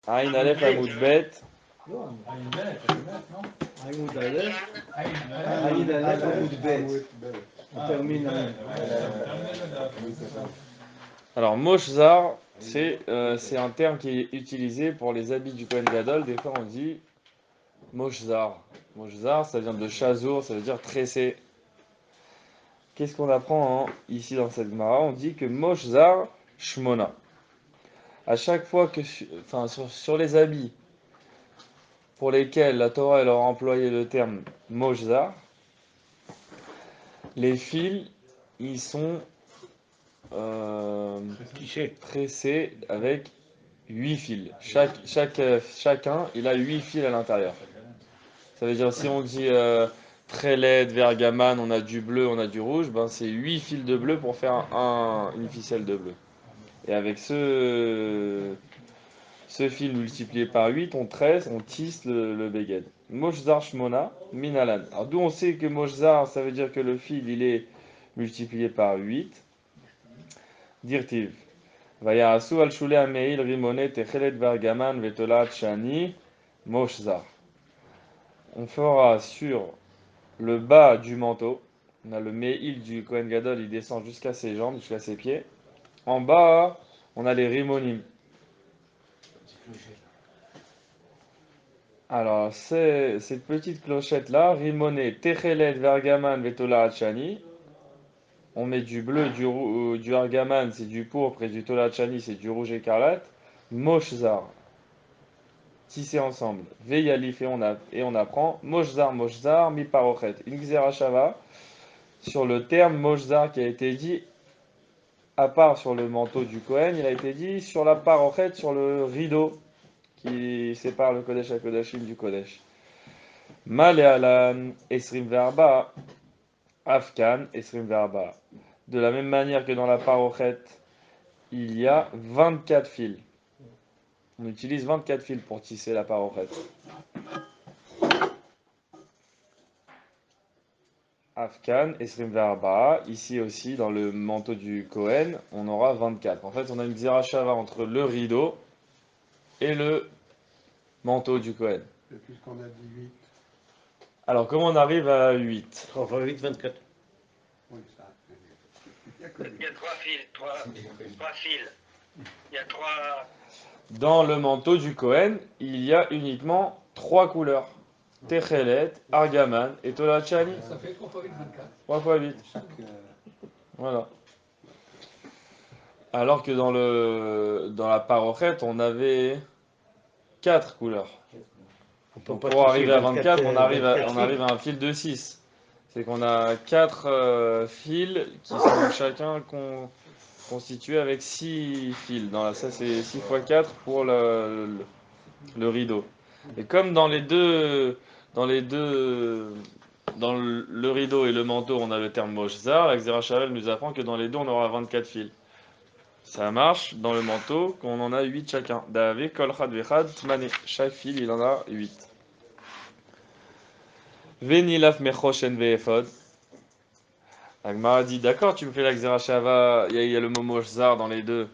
Aïn Aleph Amoud Bet. לא, עין ב', לא? עמוד א', עין עין א', עמוד ב'. On Ah, termine עמוד עין. Alors, Moshzar, c'est un terme qui est utilisé pour les habits du Kohen Gadol. Des fois, on dit Moshzar. Moshzar, ça vient de Chazour, ça veut dire tressé. Qu'est-ce qu'on apprend ici dans cette Gemara? On dit que Moshzar Shmona. À chaque fois que, enfin, sur les habits pour lesquels la Torah elle aura employé le terme Moshzar, les fils, ils sont tressés avec 8 fils. Chacun, il a 8 fils à l'intérieur. Ça veut dire, si on dit Trélet, Vergaman, on a du bleu, on a du rouge, ben c'est 8 fils de bleu pour faire une ficelle de bleu. Et avec ce fil multiplié par 8, on tresse, on tisse le beged. Moshzar Shmona, Minalan. Alors d'où on sait que Moshzar, ça veut dire que le fil, il est multiplié par 8. Dirtiv. Vayarasu al shule ameil rimone techelet vargaman vetolat shani Moshzar. On fera sur le bas du manteau. On a le me'il du Kohen Gadol, il descend jusqu'à ses jambes, jusqu'à ses pieds. En bas, on a les rimonim. Alors, cette petite clochette-là, rimoné, techelet, vergaman, vetola hachani. On met du bleu, du argaman, c'est du pourpre, et du tola hachani, c'est du rouge écarlate. Moshzar, tissé ensemble. Veyalif, et on apprend. Moshzar, moshzar, mi parochet. Une xerashava sur le terme moshzar qui a été dit, à part sur le manteau du Kohen, il a été dit sur la parochet, sur le rideau qui sépare le Kodesh à Kodashim du Kodesh. Malealan Esrim Verba, Afkan Esrim Verba. De la même manière que dans la parochet, il y a 24 fils. On utilise 24 fils pour tisser la parochet. Afkan Esrim Verba. Ici aussi, dans le manteau du Kohen, on aura 24. En fait, on a une Xerashava entre le rideau et le manteau du Kohen. Puisqu'on a dit 8. Alors, comment on arrive à 8? 3 fois 8, 24. Oui, ça. Il y a trois fils, trois fils. Il y a trois. Dans le manteau du Kohen, il y a uniquement 3 couleurs. Techelet, Argaman et Tolachani. Ça fait 3 fois 8, 24. 3 fois 8. Voilà. Alors que dans la parochet, on avait 4 couleurs. Donc pour arriver à 24, on arrive à un fil de 6. C'est qu'on a 4 fils qui sont chacun constitués avec 6 fils. Ça, c'est 6 fois 4 pour le rideau. Et comme dans le rideau et le manteau, on a le terme moshzar, la Xerashavel nous apprend que dans les deux, on aura 24 fils. Ça marche dans le manteau, qu'on en a 8 chacun. Dave, kol chad vechad, tmane. Chaque fil, il en a 8. Venilaf mechoshen ve'efod. Agmara dit, d'accord, tu me fais la Xerashava, il y a le mot moshzar dans les deux.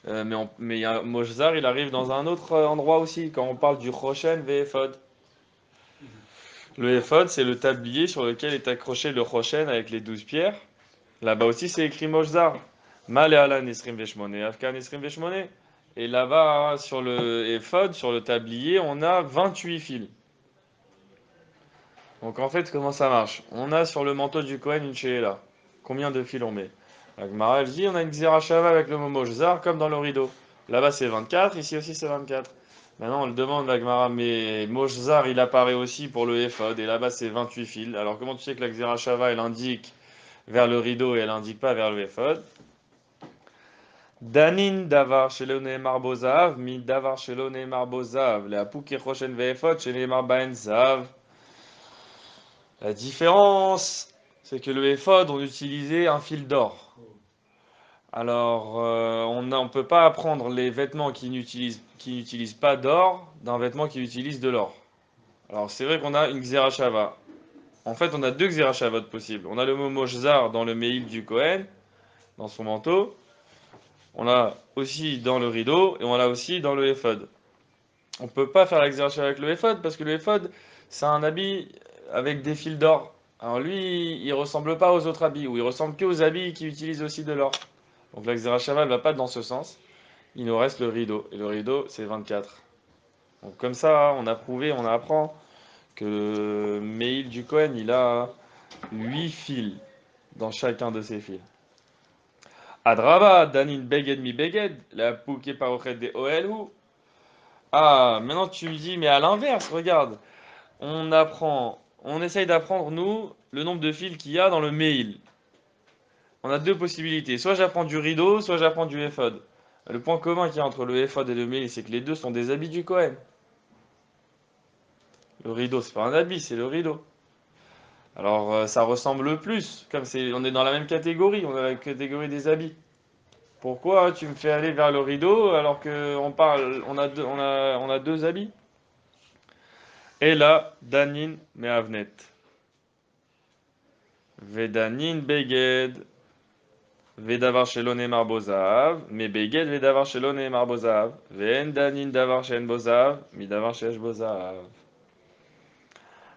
Mais moshzar, il arrive dans un autre endroit aussi, quand on parle du choshen ve'efod. Le éphod, c'est le tablier sur lequel est accroché le choshen avec les 12 pierres. Là-bas aussi, c'est écrit moshzar. Maleala nesrim veshmone, afka nesrim veshmone. Et là-bas, sur le éphod, sur le tablier, on a 28 fils. Donc en fait, comment ça marche? On a sur le manteau du Kohen une she'ela. Combien de fils on met? La Gemara, elle dit, on a une xerashava avec le mot moshzar, comme dans le rideau. Là-bas, c'est 24, ici aussi, c'est 24. Maintenant, on le demande, la Gemara, mais moshzar, il apparaît aussi pour le éphod, et là-bas, c'est 28 fils. Alors comment tu sais que la xerashava, elle indique vers le rideau et elle indique pas vers le éphod? Danin davar shelo ne'emar bo zahav, mi davar shelo ne'emar bo zahav, le'apuk kechoshen ve'ephod, shene'emar baen zahav. La différence, c'est que le éphod, on utilisait un fil d'or. Alors, on ne peut pas apprendre les vêtements qui n'utilisent pas d'or d'un vêtement qui utilise de l'or. Alors, c'est vrai qu'on a une xerashava. En fait, on a deux xerashavot possibles. On a le mot moshzar dans le me'il du Kohen, dans son manteau. On l'a aussi dans le rideau et on l'a aussi dans le éphod. On peut pas faire la Xerashava avec le éphod parce que le éphod, c'est un habit avec des fils d'or. Alors lui, il ressemble pas aux autres habits, ou il ressemble que aux habits qui utilisent aussi de l'or. Donc la Xerashava, elle va pas dans ce sens. Il nous reste le rideau. Et le rideau, c'est 24. Donc comme ça, on a prouvé, on apprend que le Meil du Cohen, il a 8 fils dans chacun de ses fils. Adraba, Danin Beged mi Beged, la Pouké Parochet de Oelhu. Ah, maintenant tu me dis, mais à l'inverse, regarde. On essaye d'apprendre, nous, le nombre de fils qu'il y a dans le Meil. On a deux possibilités. Soit j'apprends du rideau, soit j'apprends du éphod. Le point commun qu'il y a entre le éphod et le Meil, c'est que les deux sont des habits du Cohen. Le rideau, c'est pas un habit, c'est le rideau. Alors ça ressemble plus, comme on est dans la même catégorie, on est dans la catégorie des habits. Pourquoi tu me fais aller vers le rideau alors que on a deux habits? Et là, Danin me Avnet. Vedanin Beged. Vedavar shelo ne'emar bozav, me Beged vedavar shelo ne'emar bozav, ve'en Danin davar she'en bozav, mi davar she'esh bozav.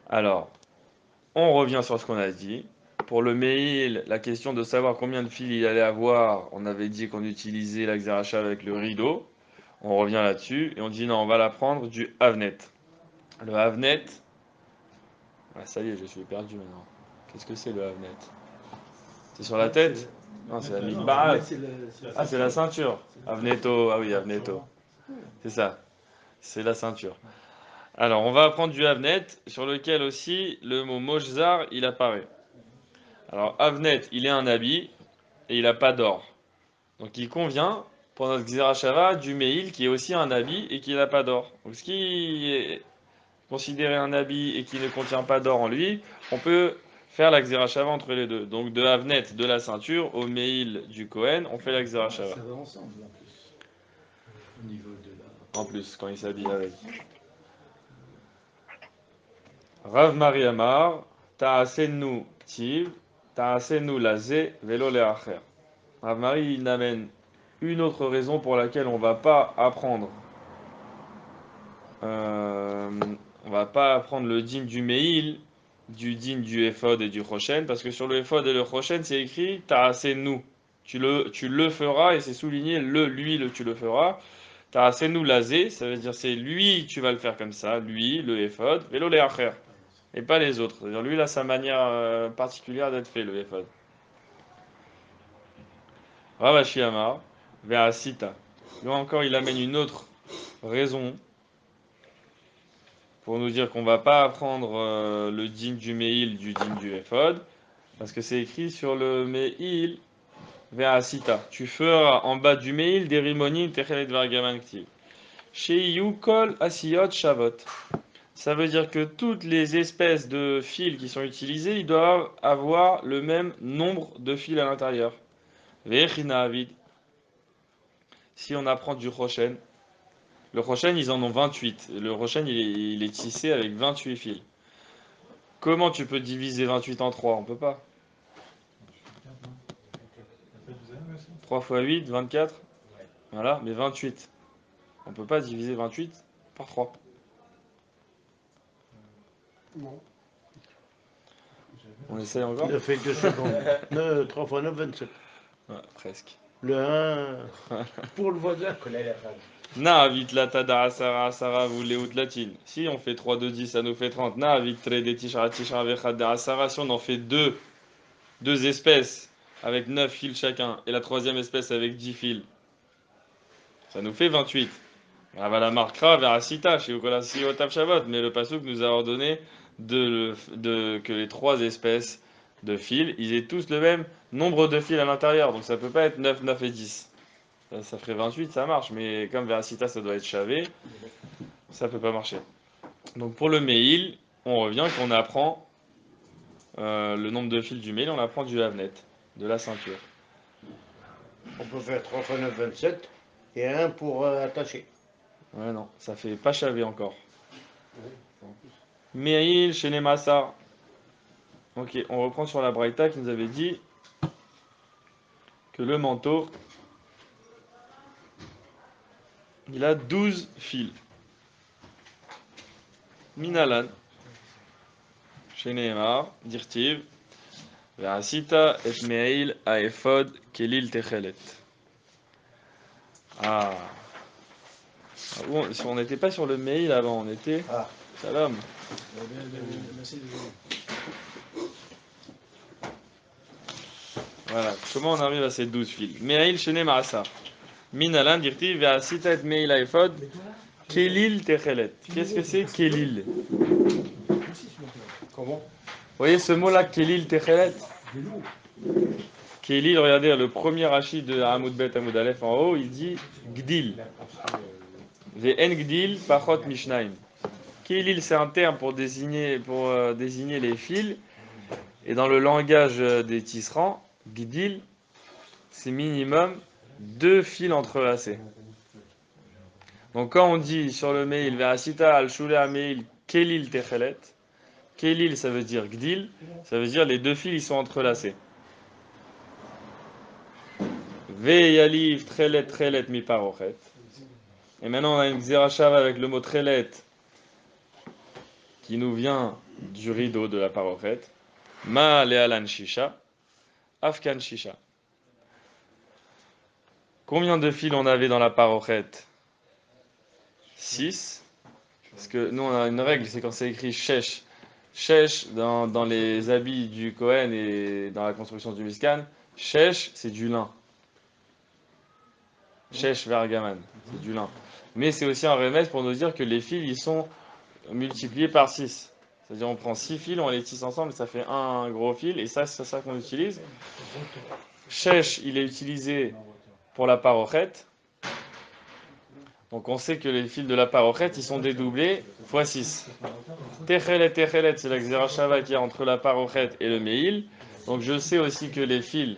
Alors, on revient sur ce qu'on a dit. Pour le mail, la question de savoir combien de fils il allait avoir, on avait dit qu'on utilisait la Xeracha avec le rideau. On revient là-dessus et on dit non, on va la prendre du Havnet. Le Havnet, ah, ça y est, je suis perdu maintenant. Qu'est-ce que c'est le Havnet? C'est sur la tête? Non, c'est la Mikbaal. Ah, c'est la ceinture. Avneto, ah oui, Avneto. C'est ça, c'est la ceinture. Alors, on va apprendre du Havnet, sur lequel aussi le mot Moshzar, il apparaît. Alors, Havnet, il est un habit et il n'a pas d'or. Donc, il convient pour notre Xerashava du Meil qui est aussi un habit et qui n'a pas d'or. Donc, ce qui est considéré un habit et qui ne contient pas d'or en lui, on peut faire la Xerashava entre les deux. Donc, de Havnet, de la ceinture, au Meil du Cohen, on fait la Xerashava. Ça va ensemble en plus. Au niveau de la. En plus, quand il s'habille avec. Rav Mariamar, Ta'asenu Tiv, Ta'asenu Lazé, Velo Leacher. Rav Mari, il amène une autre raison pour laquelle on va pas apprendre. Euh, on va pas apprendre le din du Meil, du din du Ephod et du Choshen, parce que sur le Ephod et le Choshen, c'est écrit Ta'asenu. Tu le feras, et c'est souligné tu le feras. Ta'asenu Lazé, ça veut dire c'est lui, tu vas le faire comme ça, lui, le Ephod, Velo Leacher. Et pas les autres. C'est-à-dire, lui, il a sa manière particulière d'être fait, le Ephod. Ravashi Amar, vers Sita. Là encore, il amène une autre raison pour nous dire qu'on va pas apprendre le din du Meil du din du Ephod, parce que c'est écrit sur le Meil vers Sita. Tu feras en bas du Meil des rimonim techelet vargaman ktiv. Chez Yukol Asiyot Shavot. Ça veut dire que toutes les espèces de fils qui sont utilisés, ils doivent avoir le même nombre de fils à l'intérieur. Vechina Avid. Si on apprend du Rochen, le Rochen, ils en ont 28. Le Rochen, il est tissé avec 28 fils. Comment tu peux diviser 28 en 3? On peut pas. 3 fois 8, 24. Voilà, mais 28. On peut pas diviser 28 par 3. Non. On essaye encore? Il a fait 2 secondes. 3 fois 9, 27. Ouais, presque. Le 1 pour le voisin. Na vite la tada asara asara vous les latine. Si on fait 3 2 10 ça nous fait 30. Na vite tre de tisha tisha vechad asara si on en fait deux espèces avec 9 fils chacun et la troisième espèce avec 10 fils. Ça nous fait 28. Avala markra vers Asita chez Ukolasi Otav Shavot, mais le pasuk nous a ordonné que les trois espèces de fils, ils aient tous le même nombre de fils à l'intérieur. Donc ça peut pas être 9, 9 et 10. Ça ferait 28, ça marche, mais comme Veracita ça doit être chavé, ça peut pas marcher. Donc pour le Meil, on revient qu'on apprend le nombre de fils du Meil, on apprend du Havnet, de la ceinture. On peut faire 3 fois 9, 27. Et 1 pour attacher. Ouais, non, ça fait pas chavé encore. Meil chez les Massar. Ok, on reprend sur la Braïta qui nous avait dit que le manteau, il a 12 fils. Minalan. Sheneemar, dirtiv. Ve'asita et meil aefod kelil techelet. Ah. On n'était pas sur le mail avant, on était. Ah. Salam. Voilà. Comment on arrive à ces 12 fils? Me'ail shene ma'asa. Minalan dirti ve'asita et meil aefod kelil techelet. Qu'est-ce que c'est kelil? Comment? Vous voyez ce mot-là, kelil techelet? Kelil, regardez, le premier rachid de Hamoud Bet Hamoud Aleph en haut, il dit gdil. Ve'en gdil pachot mishnaim. Kelil, c'est un terme pour désigner les fils. Et dans le langage des tisserands, gdil, c'est minimum 2 fils entrelacés. Donc quand on dit sur le mail, ve'asita al shule mail kelil techelet, kelil ça veut dire gdil, ça veut dire les 2 fils ils sont entrelacés. Ve'yaliv trelet mi parochet. Et maintenant on a une xerashav avec le mot trelet qui nous vient du rideau de la parochet. Ma le'alan shisha, afkan shisha. Combien de fils on avait dans la parochet? 6. Parce que nous on a une règle, c'est quand c'est écrit shesh. Shesh dans les habits du Kohen et dans la construction du Mishkan, shesh c'est du lin. Shesh vergaman, c'est du lin. Mais c'est aussi un remède pour nous dire que les fils ils sont multipliés par 6. C'est-à-dire on prend 6 fils, on les tisse ensemble, ça fait un gros fil, et ça c'est ça qu'on utilise. Shesh, il est utilisé pour la parochet. Donc on sait que les fils de la parochet, ils sont dédoublés x 6. Techelet, c'est la xerashava qui est entre la parochet et le meil. Donc je sais aussi que les fils...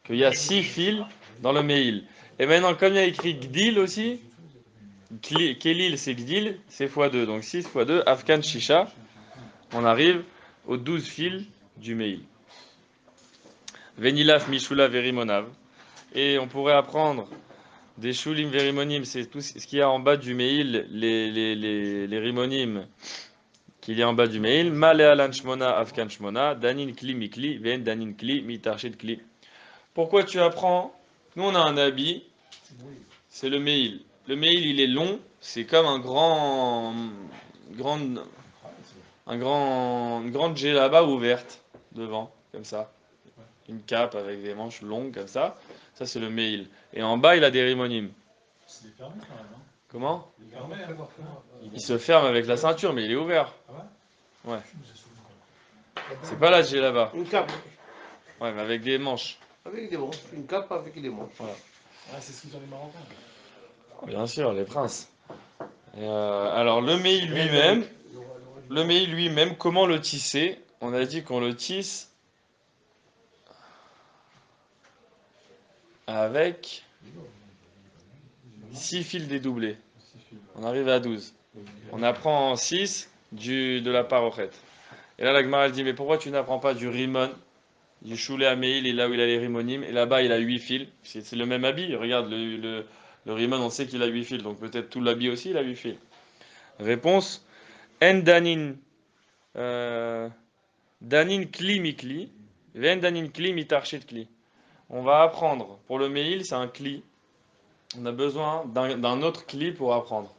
qu'il y a 6 fils dans le meil. Et maintenant, comme il y a écrit gdil aussi, kelil c'est gdil, c'est x2. Donc 6 x 2, afkan shisha, on arrive aux 12 fils du meil. Venilaf mishula verimonav. Et on pourrait apprendre des shulim verimonim, c'est tout ce qu'il y a en bas du meil, les rimonim qu'il y a en bas du meil. Malealan shmona afkan shmona, danin kli mikli, ven danin kli mitarshid kli. Pourquoi tu apprends? Nous on a un habit, c'est le meil. Le meil il est long, c'est comme une grande djellaba ouverte devant, comme ça. Une cape avec des manches longues comme ça. Ça c'est le meil. Et en bas il a des rimonim. C'est fermé quand même. Hein. Comment? Il est fermé, hein. Il se ferme avec la ceinture mais il est ouvert. Ah ouais? Ouais. C'est pas la djellaba. Une cape. Ouais, mais avec des manches. Avec des manches. Une cape avec des manches. Voilà. Ah, c'est ce qu'ils ont les Marocains. Bien sûr, les princes. Alors le meil lui-même, comment le tisser? On a dit qu'on le tisse avec 6 fils dédoublés. On arrive à 12. On apprend 6 de la parochet. Et là la Gemara elle dit, mais pourquoi tu n'apprends pas du rimon, du shulé ameil, et là où il a les rimonim, et là-bas il a 8 fils. C'est le même habit, regarde le rimon, on sait qu'il a 8 fils, donc peut-être tout l'habit aussi il a 8 fils. Réponse, en danin kli mikli, ven danin kli mitarshit kli. On va apprendre, pour le meil c'est un kli, on a besoin d'un autre kli pour apprendre.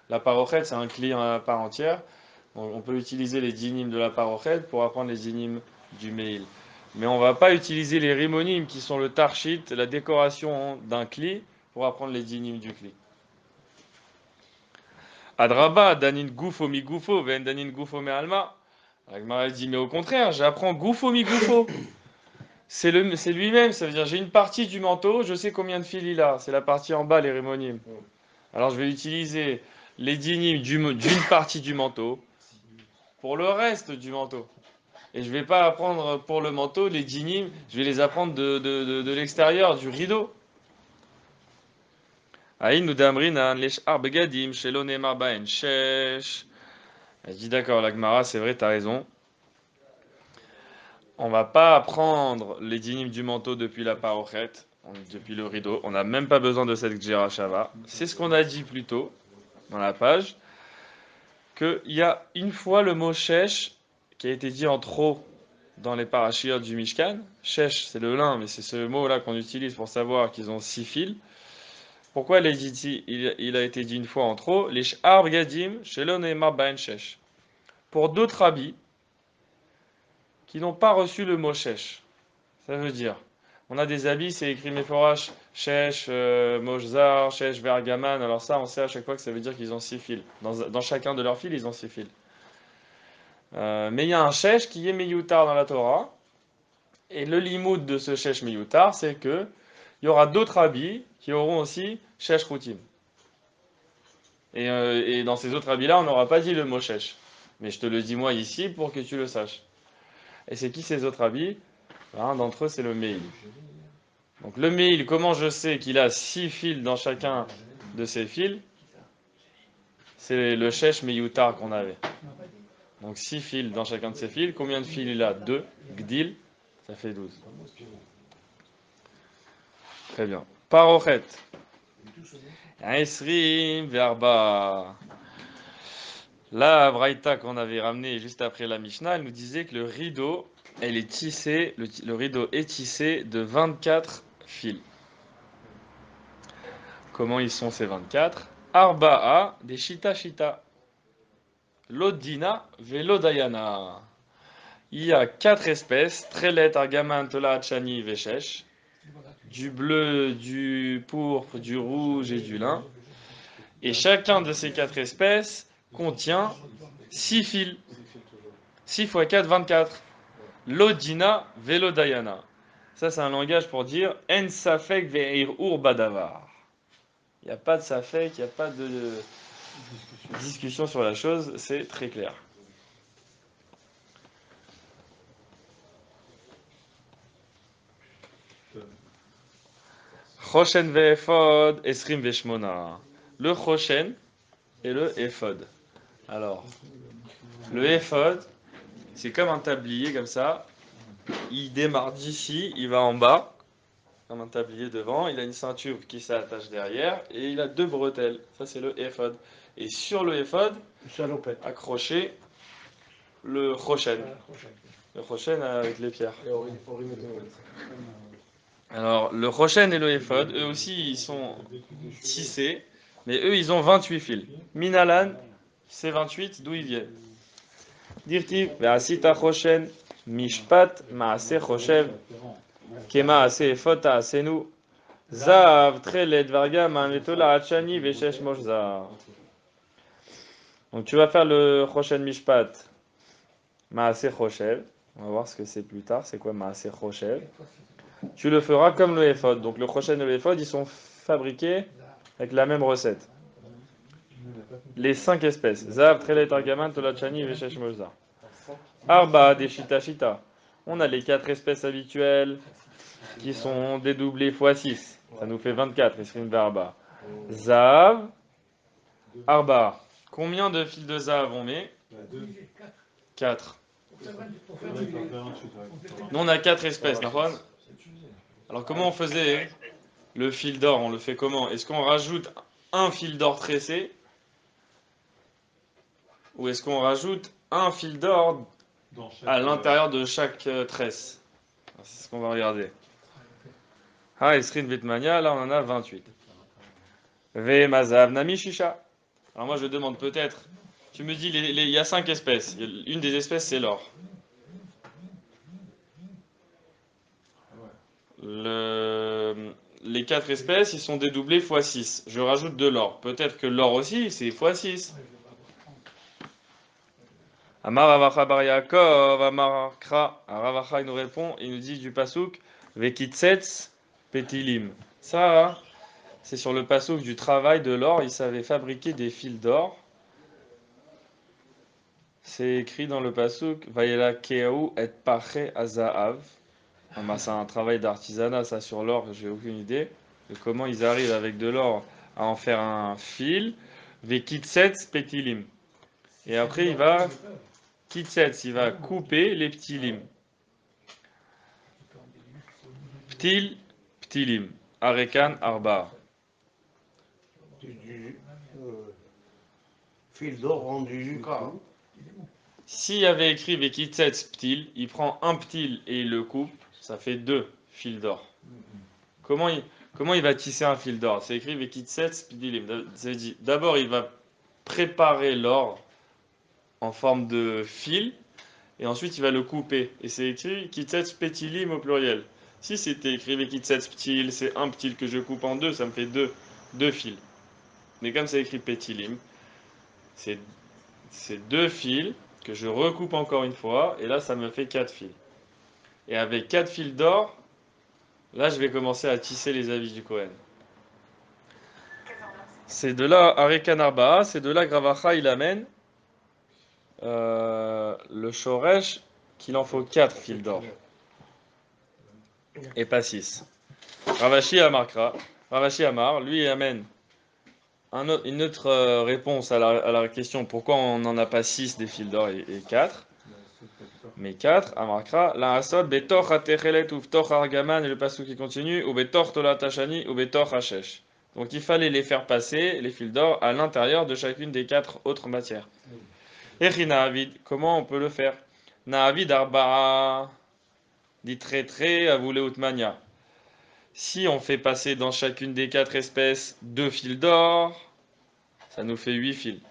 La parochet c'est un kli à part entière, on peut utiliser les dinim de la parochet pour apprendre les dinim du meil. Mais on ne va pas utiliser les rimonim qui sont le tarshit, la décoration d'un kli, pour apprendre les dinim du kli. Adraba, danin gufo mi gufo, ven danin gufo me alma. La Gemara dit, mais au contraire, j'apprends gufo mi gufo. C'est lui-même, ça veut dire j'ai une partie du manteau, je sais combien de fils il a. C'est la partie en bas, les rimonim. Alors je vais utiliser les dinim d'une partie du manteau pour le reste du manteau. Et je ne vais pas apprendre pour le manteau les dinim, je vais les apprendre de l'extérieur, du rideau. Aïn nous damrina l'eshar begadim shelone marbaen shesh. Elle dit d'accord, la Gemara, c'est vrai, t'as raison. On va pas apprendre les dinim du manteau depuis la parochet. depuis le rideau. On n'a même pas besoin de cette Gzera Shava. C'est ce qu'on a dit plus tôt dans la page, qu'il y a une fois le mot Shesh qui a été dit en trop dans les parachiotes du Mishkan. Shesh, c'est le lin, mais c'est ce mot-là qu'on utilise pour savoir qu'ils ont 6 fils. Pourquoi il a été dit une fois en trop? Les Sh'ar Gadim, Shelon Ne'emar Baen Shesh. Pour d'autres habits qui n'ont pas reçu le mot Shesh. Ça veut dire, on a des habits, c'est écrit Meforash, Shesh, Moshzar, Shesh, Vergaman. Alors ça, on sait à chaque fois que ça veut dire qu'ils ont 6 fils. Dans chacun de leurs fils, ils ont 6 fils. Mais il y a un Shesh qui est Meyutar dans la Torah. Et le limoud de ce Shesh Meyutar, c'est que il y aura d'autres habits qui auront aussi Shesh Routim. Et dans ces autres habits-là, on n'aura pas dit le mot Shesh. Mais je te le dis moi ici pour que tu le saches. Et c'est qui ces autres habits? Un d'entre eux, c'est le Meil. Donc le Meil, comment je sais qu'il a 6 fils dans chacun de ses fils? C'est le Shesh Meyutar qu'on avait. Donc 6 fils dans chacun de ses fils. Combien de fils il a? 2. Gdil, ça fait 12. Très bien. Parochet. Esrim Verba. La Braïta qu'on avait ramené juste après la Mishnah, elle nous disait que le rideau, elle est tissé, le rideau est tissé de 24 fils. Comment ils sont ces 24? Arba'a des Shita Shita. Lodina Velodayana. Il y a 4 espèces, Trelet, Argaman, Tola, Chani, Veshesh. Du bleu, du pourpre, du rouge et du lin. Et chacun de ces 4 espèces contient 6 fils. 6 x 4, 24. Lodina, Velodayana. Ça, c'est un langage pour dire En safek ve'ir ur badavar. Il n'y a pas de safek, il n'y a pas de discussion sur la chose, c'est très clair. Choshen ve'ephod, esrim ve'shmona. Le choshen et le ephod. Alors, le ephod, c'est comme un tablier comme ça. Il démarre d'ici, il va en bas, comme un tablier devant. Il a une ceinture qui s'attache derrière et il a 2 bretelles. Ça, c'est le ephod. Et sur le ephod, accroché le choshen. Le choshen avec les pierres. Alors, le choshen et le ephod, eux aussi, ils sont tissés, mais eux, ils ont 28 fils. Minalan, c'est 28, d'où ils viennent. Dirtiv, ve'asita choshen, mishpat, ma'ase choshev, kema'ase ephod ta'asenu, zav, trelet, vargaman, vetola, hachani, veshesh moshzar. Donc, tu vas faire le choshen mishpat, ma'ase choshev. On va voir ce que c'est plus tard. C'est quoi ma'ase choshev? Tu le feras comme le ephod. Donc le choshen et le ephod, ils sont fabriqués avec la même recette. Les 5 espèces. Zav, Trelet, Argaman, Tolachani, Veshesh, Mojza. Arba, des Shita Shita. On a les 4 espèces habituelles qui sont dédoublées x 6. Ça nous fait 24, Esrim Verba. Zav, Arba. Combien de fils de Zav on met? 4. Nous on a 4 espèces, Nahon. Alors comment on faisait le fil d'or? On le fait comment? Est-ce qu'on rajoute un fil d'or tressé? Ou est-ce qu'on rajoute un fil d'or à l'intérieur de chaque tresse? C'est ce qu'on va regarder. Ah, Esrin Vetmania, là on en a 28. Ve Mazav Nami Shisha. Alors moi je demande peut-être, tu me dis il y a 5 espèces. Une des espèces c'est l'or. Les 4 espèces, ils sont dédoublés x 6. Je rajoute de l'or. Peut-être que l'or aussi, c'est x 6. Amar Ravacha Bar Yaakov, Amar Kra. Ravacha, il nous répond, il nous dit du pasouk, Vekitsetz Petilim. Ça, c'est sur le pasouk du travail de l'or. Il savait fabriquer des fils d'or. C'est écrit dans le pasouk, Vayela Keaou et Pache Azaav. C'est un travail d'artisanat, ça, sur l'or, j'ai aucune idée de comment ils arrivent avec de l'or à en faire un fil. Vekitsetz petilim. Et après, il va kitsetz, il va couper les petits limes. Ptil ptilim. Arekan arba. Du fil d'or rendu juka. S'il y avait écrit Vekitsetz ptil, il prend un ptil et il le coupe, ça fait 2 fils d'or. Comment il va tisser un fil d'or? C'est écrit Vekitsetz ptilim. D'abord, il va préparer l'or en forme de fil et ensuite il va le couper. Et c'est écrit Kitsetz petilim au pluriel. Si c'était écrit Vekitsetz ptil, c'est un ptil que je coupe en deux, ça me fait deux fils. Mais comme c'est écrit petilim, c'est 2 fils que je recoupe encore une fois, et là ça me fait 4 fils. Et avec 4 fils d'or, là je vais commencer à tisser les habits du Kohen. C'est de là, Arekan Arba'a, c'est de là Gravacha il amène le Shoresh qu'il en faut 4 fils d'or. Et pas 6. Ravashi Amar, lui il amène une autre réponse à la question pourquoi on n'en a pas 6 des fils d'or et 4. Mais 4, Amarkra, la Asod, Betor Hatechelet ou Vtor Argaman, et le passou qui continue, ou Betor Tolatashani ou Betor Hashesh. Donc il fallait les faire passer, les fils d'or, à l'intérieur de chacune des 4 autres matières. Echi Naavid, comment on peut le faire? Naavid Arba'a, dit très Avoule Outmania. Si on fait passer dans chacune des 4 espèces 2 fils d'or, ça nous fait 8 fils.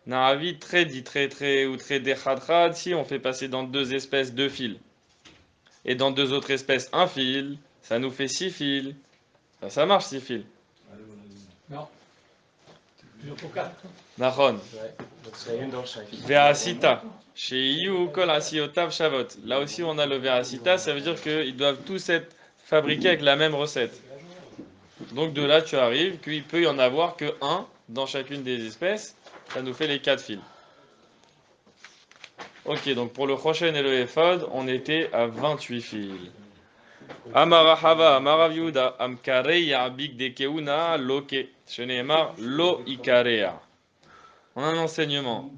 Naavid dit très ou très dechadchad, si on fait passer dans 2 espèces 2 fils. Et dans 2 autres espèces 1 fil, ça nous fait 6 fils. Ça marche 6 fils. Non. Toujours pour 4. Nachon. Ouais. Donc c'est une dans chaque. Ve'asita. Chez Iyu kol asiotav shavot. Là aussi on a le ve'asita, ça veut dire qu'ils doivent tous être fabriqués avec la même recette. Donc de là tu arrives qu'il peut y en avoir que 1 dans chacune des espèces. Ça nous fait les 4 fils. Ok, donc pour le Choshen et le Ephod, on était à 28 fils. Amarahava, Amarav Yehuda, Amkareya, Big de Keuna, Loke. Sheneemar, Lo Ikarea. On a un enseignement.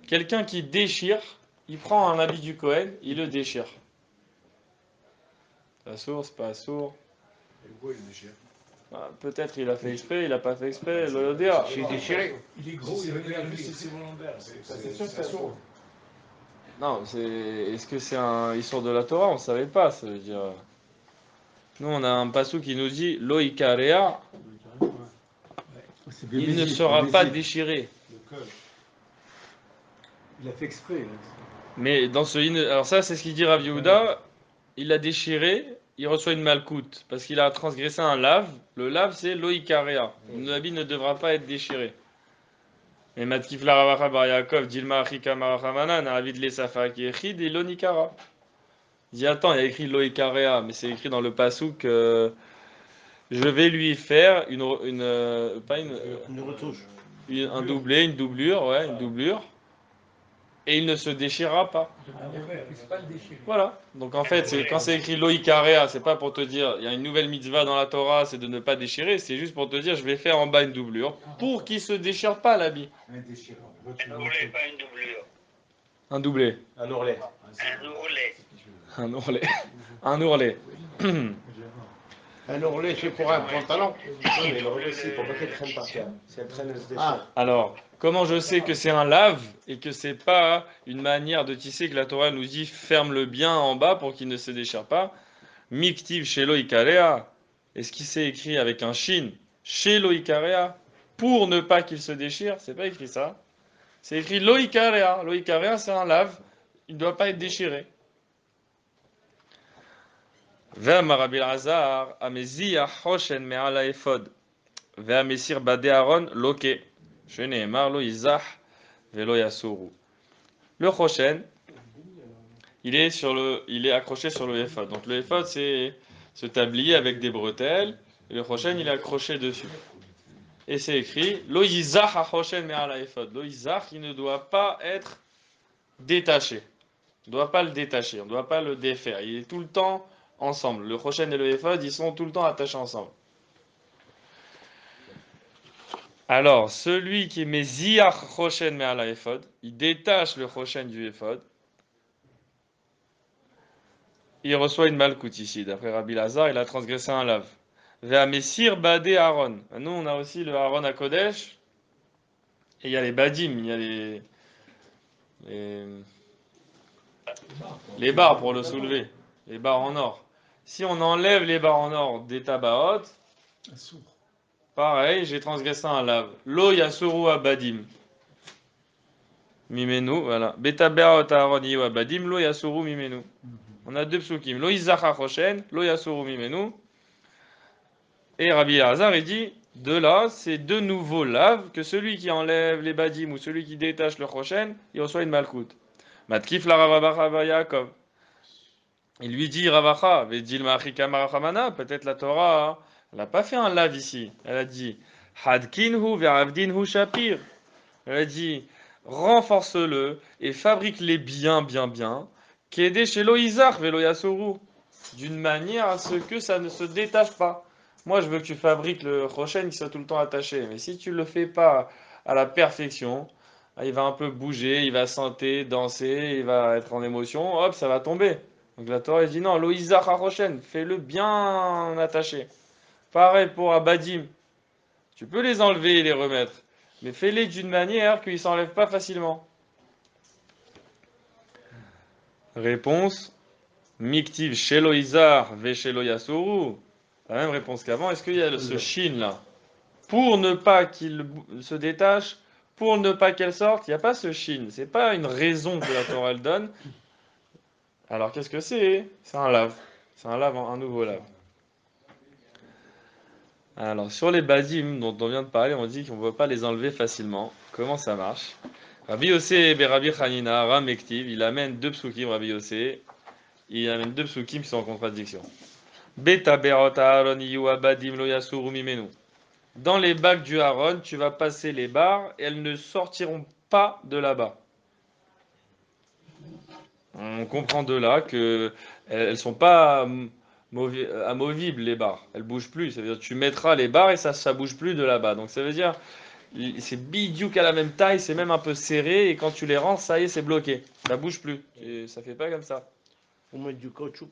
Quelqu'un qui déchire, il prend un habit du Kohen, il le déchire. C'est sourd, c'est pas sourd. Peut-être il a fait exprès, il a pas fait exprès, le dire. J'ai déchiré. Il est gros, il veut dire c'est volontaire. C'est sûr que ça sort. Non, est-ce que c'est un Issur de la Torah? On ne savait pas, ça veut dire. Nous, on a un passou qui nous dit Lo Ikarea, il ne sera pas déchiré. Il a fait exprès. Là. Mais dans ce alors ça, c'est ce qu'il dit Rav Yehuda, il l'a déchiré, il reçoit une malcoute, parce qu'il a transgressé un lave. Le lave, c'est Lo Ikarea. L'habit ne devra pas être déchiré. Mais Matkif la Ravacha Bar Yaakov, Dilma Achika Marachamana, Naravid le Safaki Echid et Lo Nikara. Il dit attends, il y a écrit Lo Ikarea, mais c'est écrit dans le pasouk que je vais lui faire une retouche. Un doublé, une doublure, et il ne se déchirera pas. Voilà. Donc en fait, quand c'est écrit Lo Ikarea, c'est pas pour te dire il y a une nouvelle mitzvah dans la Torah, c'est de ne pas déchirer, c'est juste pour te dire je vais faire en bas une doublure pour qu'il se déchire pas l'habit. Un ourlet, pas une doublure. Un doublé. Un ourlet. Un ourlet. Un ourlet. Un ourlet. Un ourlet, c'est pour un pantalon. Oui, mais l'ourlet aussi, pour pas qu'elle traîne par terre. Si elle traîne, elle se déchire. Alors, comment je sais que c'est un lave et que c'est pas une manière de tisser que la Torah nous dit ferme-le bien en bas pour qu'il ne se déchire pas? Miktiv shelo ikarea. Est-ce qu'il s'est écrit avec un shin shelo ikarea pour ne pas qu'il se déchire? C'est pas écrit ça. C'est écrit lo ikarea. Lo ikarea, c'est un lave. Il ne doit pas être déchiré. Ve'amar Rabbi Elazar amezia hoshen me'ala ephod ve'amesir bade Aaron loke. Sheneemar lo izah ve'lo yasuru. Le Choshen, il est accroché sur le éphod. Donc le éphod, c'est ce tablier avec des bretelles. Et le Choshen, il est accroché dessus. Et c'est écrit Lo yizah ha-Choshen me'ala ephod. Lo yizah, il ne doit pas être détaché. On ne doit pas le détacher, on ne doit pas le défaire. Il est tout le temps ensemble. Le Choshen et le éphod, ils sont tout le temps attachés ensemble. Alors, celui qui met Ziach Choshen me'ala ephod, il détache le Choshen du ephod. il reçoit une malcoute ici. D'après Rabbi Lazar, il a transgressé un lave. Vea Messir Badé Aaron. Nous, on a aussi le Aaron à Kodesh. Et il y a les Badim, il y a les, les barres pour le soulever. Les barres en or. Si on enlève les barres en or des tabaot, pareil, j'ai transgressé un lave. Lo Yasuru Abadim. Mimenu, voilà. Betabeot Aaron Yu Abadim, Lo Yasuru Mimenu. On a deux psukim. Lo Izacha Choshen, Lo Yasuru Mimenu. Et Rabbi Hazar, il dit, de là, c'est de nouveaux laves que celui qui enlève les badim ou celui qui détache le choshen, il reçoit une malchoute. Matkif la Ravacha Yaakov. Il lui dit, Ravacha, Vedil Ma'achika Marachamana, peut-être la Torah, hein, elle n'a pas fait un lave ici. Elle a dit, Hadkinhu ve'avdinhu shapir. Elle a dit, renforce-le et fabrique-les bien, bien, bien. Kede shelo izach velo yasoru. D'une manière à ce que ça ne se détache pas. Moi, je veux que tu fabriques le Rochen qui soit tout le temps attaché. Mais si tu ne le fais pas à la perfection, il va un peu bouger, il va chanter, danser, il va être en émotion, hop, ça va tomber. Donc la Torah dit non, Loïsa Rochen, fais-le bien attaché. Pareil pour Abadim. Tu peux les enlever et les remettre, mais fais-les d'une manière qu'ils ne s'enlèvent pas facilement. Réponse Miktiv Shelo Izar ve Shelo Yasuru. La même réponse qu'avant. Est-ce qu'il y a ce shin là? Pour ne pas qu'il se détache, pour ne pas qu'elle sorte, il n'y a pas ce shin. C'est pas une raison que la Torah elle donne. Alors qu'est-ce que c'est? C'est un lave. C'est un lave, un nouveau lave. Alors sur les badim dont on vient de parler, on dit qu'on ne peut pas les enlever facilement. Comment ça marche? Rabbi Yossé et Rabbi Hanina, Ram Ektiv, il amène deux psukim, Rabbi Yossé. Il amène deux psukim qui sont en contradiction. Dans les bacs du Aaron, tu vas passer les barres et elles ne sortiront pas de là-bas. On comprend de là que elles sont pas amovibles les barres. Elles bougent plus. Ça veut dire que tu mettras les barres et ça bouge plus de là-bas. Donc ça veut dire c'est bidiouk à la même taille, c'est même un peu serré et quand tu les rends, ça y est, c'est bloqué. Ça bouge plus. Et ça fait pas comme ça. Faut mettre du caoutchouc.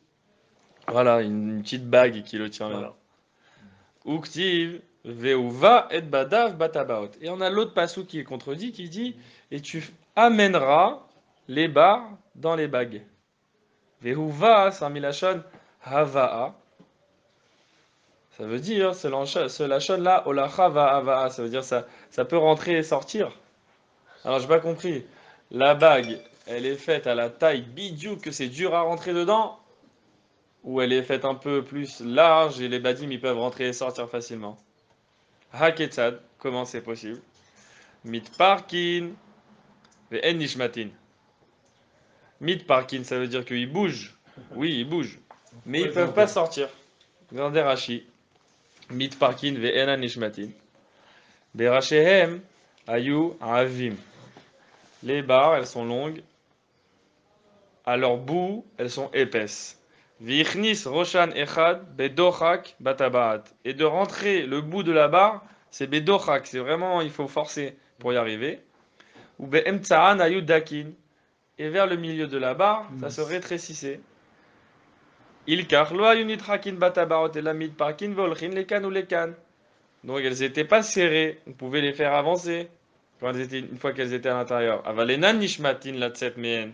Voilà, une petite bague qui le tient bien. Uktiv, veuva et badav batabaot. Et on a l'autre passou qui est contredit, qui dit, et tu amèneras les barres dans les bagues. Veuva, c'est un milachon, hava'a. Ça veut dire, ce lachon là, olacha va hava'a. Ça veut dire, ça peut rentrer et sortir. Alors, j'ai pas compris. La bague, elle est faite à la taille bidou que c'est dur à rentrer dedans, ou elle est faite un peu plus large et les badim ils peuvent rentrer et sortir facilement. Haketzad, comment c'est possible? Mitparkin ve'en nishmatin. Mitparkin, ça veut dire qu'ils bougent. Oui, ils bougent. Mais ils ne peuvent pas sortir. Regardez Rashi. Mitparkin ve'en nishmatin. Berashehem ayu avim. Les barres, elles sont longues. À leur bout, elles sont épaisses. Vichnis roshan echad bedochak batabaat. Et de rentrer le bout de la barre, c'est bedochak, c'est vraiment, il faut forcer pour y arriver. Ou be'emtsa'an ayudakin. Et vers le milieu de la barre, ça se rétrécissait. Ilkar lo ayunitrakin batabaot et lamid parkin volchin lekan ou lekan. Donc elles n'étaient pas serrées, on pouvait les faire avancer une fois qu'elles étaient à l'intérieur. Avalenan nishmatin latset mehen.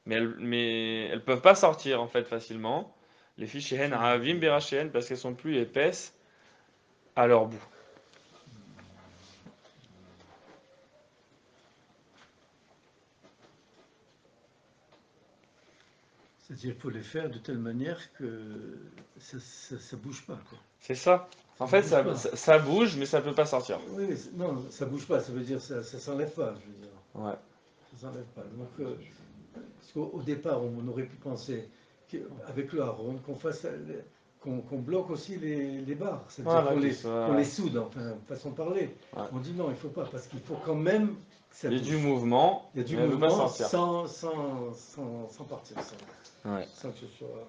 Mais elles peuvent pas sortir en fait facilement. Les filles shehen avim berachehen parce qu'elles sont plus épaisses à leur bout. C'est-à-dire qu'il faut les faire de telle manière que ça bouge pas, quoi. C'est ça. En fait, ça bouge, mais ça peut pas sortir. Oui, non, ça bouge pas, ça veut dire ça s'enlève pas, je veux dire. Ouais. Ça s'enlève pas. Donc, parce qu'au départ, on aurait pu penser qu'avec le haron, qu'on bloque aussi les barres, c'est-à-dire qu'on les soude, enfin, façon de parler. Ouais. On dit non, il faut pas, parce qu'il faut quand même que ça bouge. Il y a du mouvement, il y a du mouvement sans partir, sans que ce soit...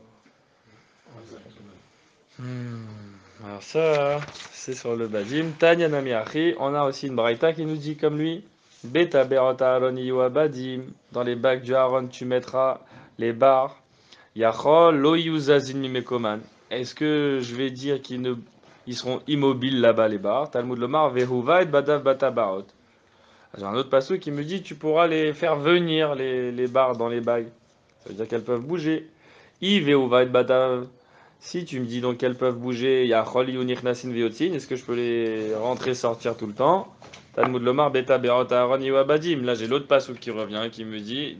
Alors ça, c'est sur le Badim. Tanya Namiachi, on a aussi une braïta qui nous dit comme lui, Beta Berota Aaron Badim, dans les bacs du Aaron tu mettras les barres. Yachol lo yuzazin mimekoman. Est-ce que je vais dire ils seront immobiles là-bas, les bars? Talmud lomar vehuva et badav batabarot. J'ai un autre passage qui me dit tu pourras les faire venir, les barres dans les bagues. Ça veut dire qu'elles peuvent bouger. I vehuva et badav. Si tu me dis donc qu'elles peuvent bouger, yachol yunirnasin veyotzin, est-ce que je peux les rentrer, sortir tout le temps? Talmud lomar beta berot aaron badim. Là, j'ai l'autre passage qui revient, qui me dit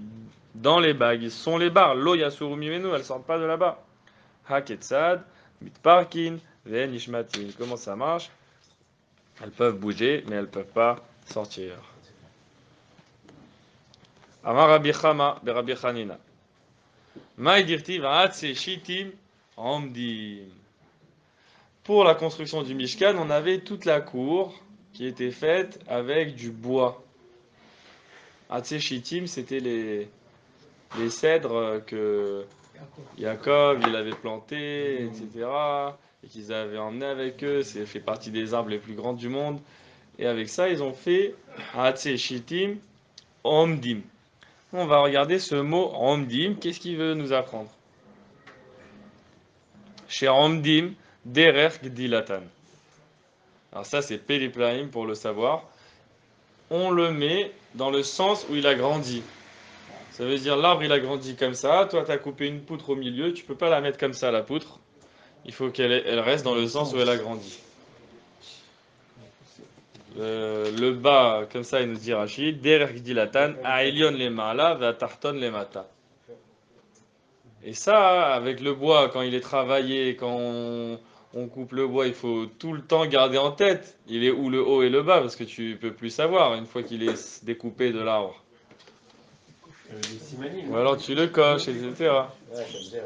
dans les bagues sont les barres. Lo yasuru mimenu, elles sortent pas de là-bas. Haketsad, mitparkin, venishmatin. Comment ça marche? Elles peuvent bouger, mais elles peuvent pas sortir. Amar Rabbi Chama, Rabbi Chanina. Maïdirti va'atse shitim omdim. Pour la construction du Mishkan, on avait toute la cour qui était faite avec du bois. Atse shitim, c'était les cèdres que Jacob, il avait plantés, etc. Et qu'ils avaient emmené avec eux. C'est fait partie des arbres les plus grands du monde. Et avec ça, ils ont fait Atse shitim omdim. On va regarder ce mot omdim. Qu'est-ce qu'il veut nous apprendre? Chez omdim, derer gdilatan. Alors ça, c'est Périplaïm pour le savoir. On le met dans le sens où il a grandi. Ça veut dire l'arbre il a grandi comme ça, toi tu as coupé une poutre au milieu, tu peux pas la mettre comme ça la poutre. Il faut qu'elle reste dans le sens où elle a grandi. Le bas, comme ça il nous dit Rachid, Derer gdilatan, aelion le ma'ala, va tarton le mata. Et ça, avec le bois, quand il est travaillé, quand on coupe le bois, il faut tout le temps garder en tête. Il est où le haut et le bas, parce que tu peux plus savoir une fois qu'il est découpé de l'arbre. Ou alors tu le coches, etc. Ouais, comme ça.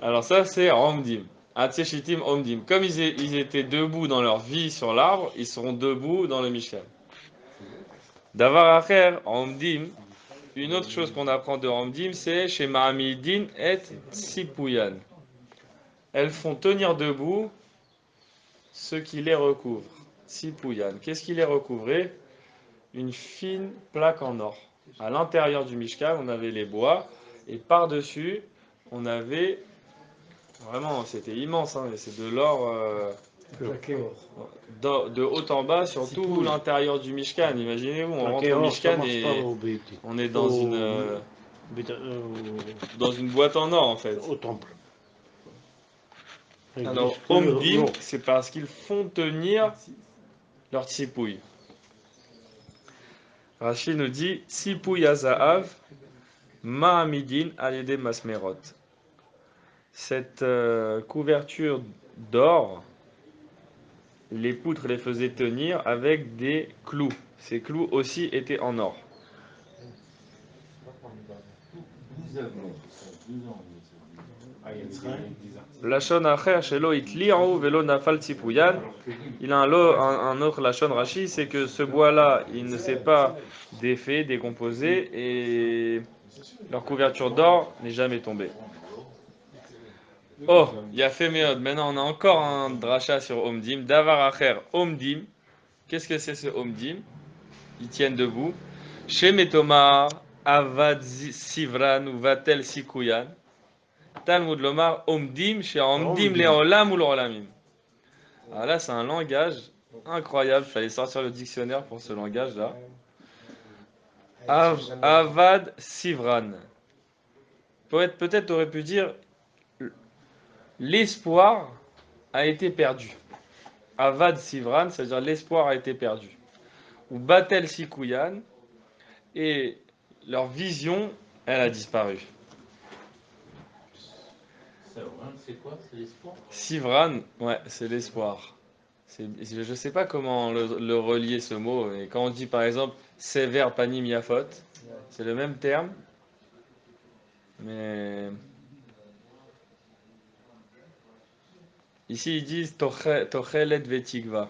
Alors ça, c'est Omdim. Atseshitim Omdim. Comme ils étaient debout dans leur vie sur l'arbre, ils seront debout dans le Mishkan. Davar Acher, Omdim. Une autre chose qu'on apprend de Omdim, c'est chez Mahamidin et Tsipuyan. Elles font tenir debout ce qui les recouvre. Tsipuyan. Qu'est-ce qui les recouvrait? Une fine plaque en or. À l'intérieur du Mishkan, on avait les bois, et par-dessus, on avait, vraiment, c'était immense, hein, c'est de l'or, de haut en bas, sur tout l'intérieur du Mishkan. Imaginez-vous, on rentre au Mishkan et on est dans une boîte en or, en fait. Au temple. Alors, Omdim, c'est parce qu'ils font tenir leur tsipouille. Rachid nous dit Tsipouille Azaav, Mahamidin Alede Masmerot. Cette couverture d'or, les poutres les faisaient tenir avec des clous. Ces clous aussi étaient en or. Lachon acher shelo itli'u velo nafal tzipouyan. Il a un autre lachon Rashi, c'est que ce bois-là, il ne s'est pas défait, décomposé, et leur couverture d'or n'est jamais tombée. Oh, il y a fait méod. Maintenant, on a encore un dracha sur Omdim. Davar acher Omdim. Qu'est-ce que c'est ce Omdim? Ils tiennent debout. Chez Metomar, Avad Sivran ou Vatel Sikuyan. Talmud Lomar, Omdim, chez Omdim, Leolam ou l'Olamim. Alors là, c'est un langage incroyable. Il fallait sortir le dictionnaire pour ce langage-là. Avad Sivran. Peut-être aurait pu dire l'espoir a été perdu. Avad Sivran, c'est-à-dire l'espoir a été perdu. Ou Batel Sikuyan, et leur vision, elle a disparu. C'est quoi? C'est l'espoir? Sivran, ouais, c'est l'espoir. Je ne sais pas comment le relier ce mot, mais quand on dit par exemple sévère panim yafot, c'est le même terme, mais ici ils disent tochelet vetigva.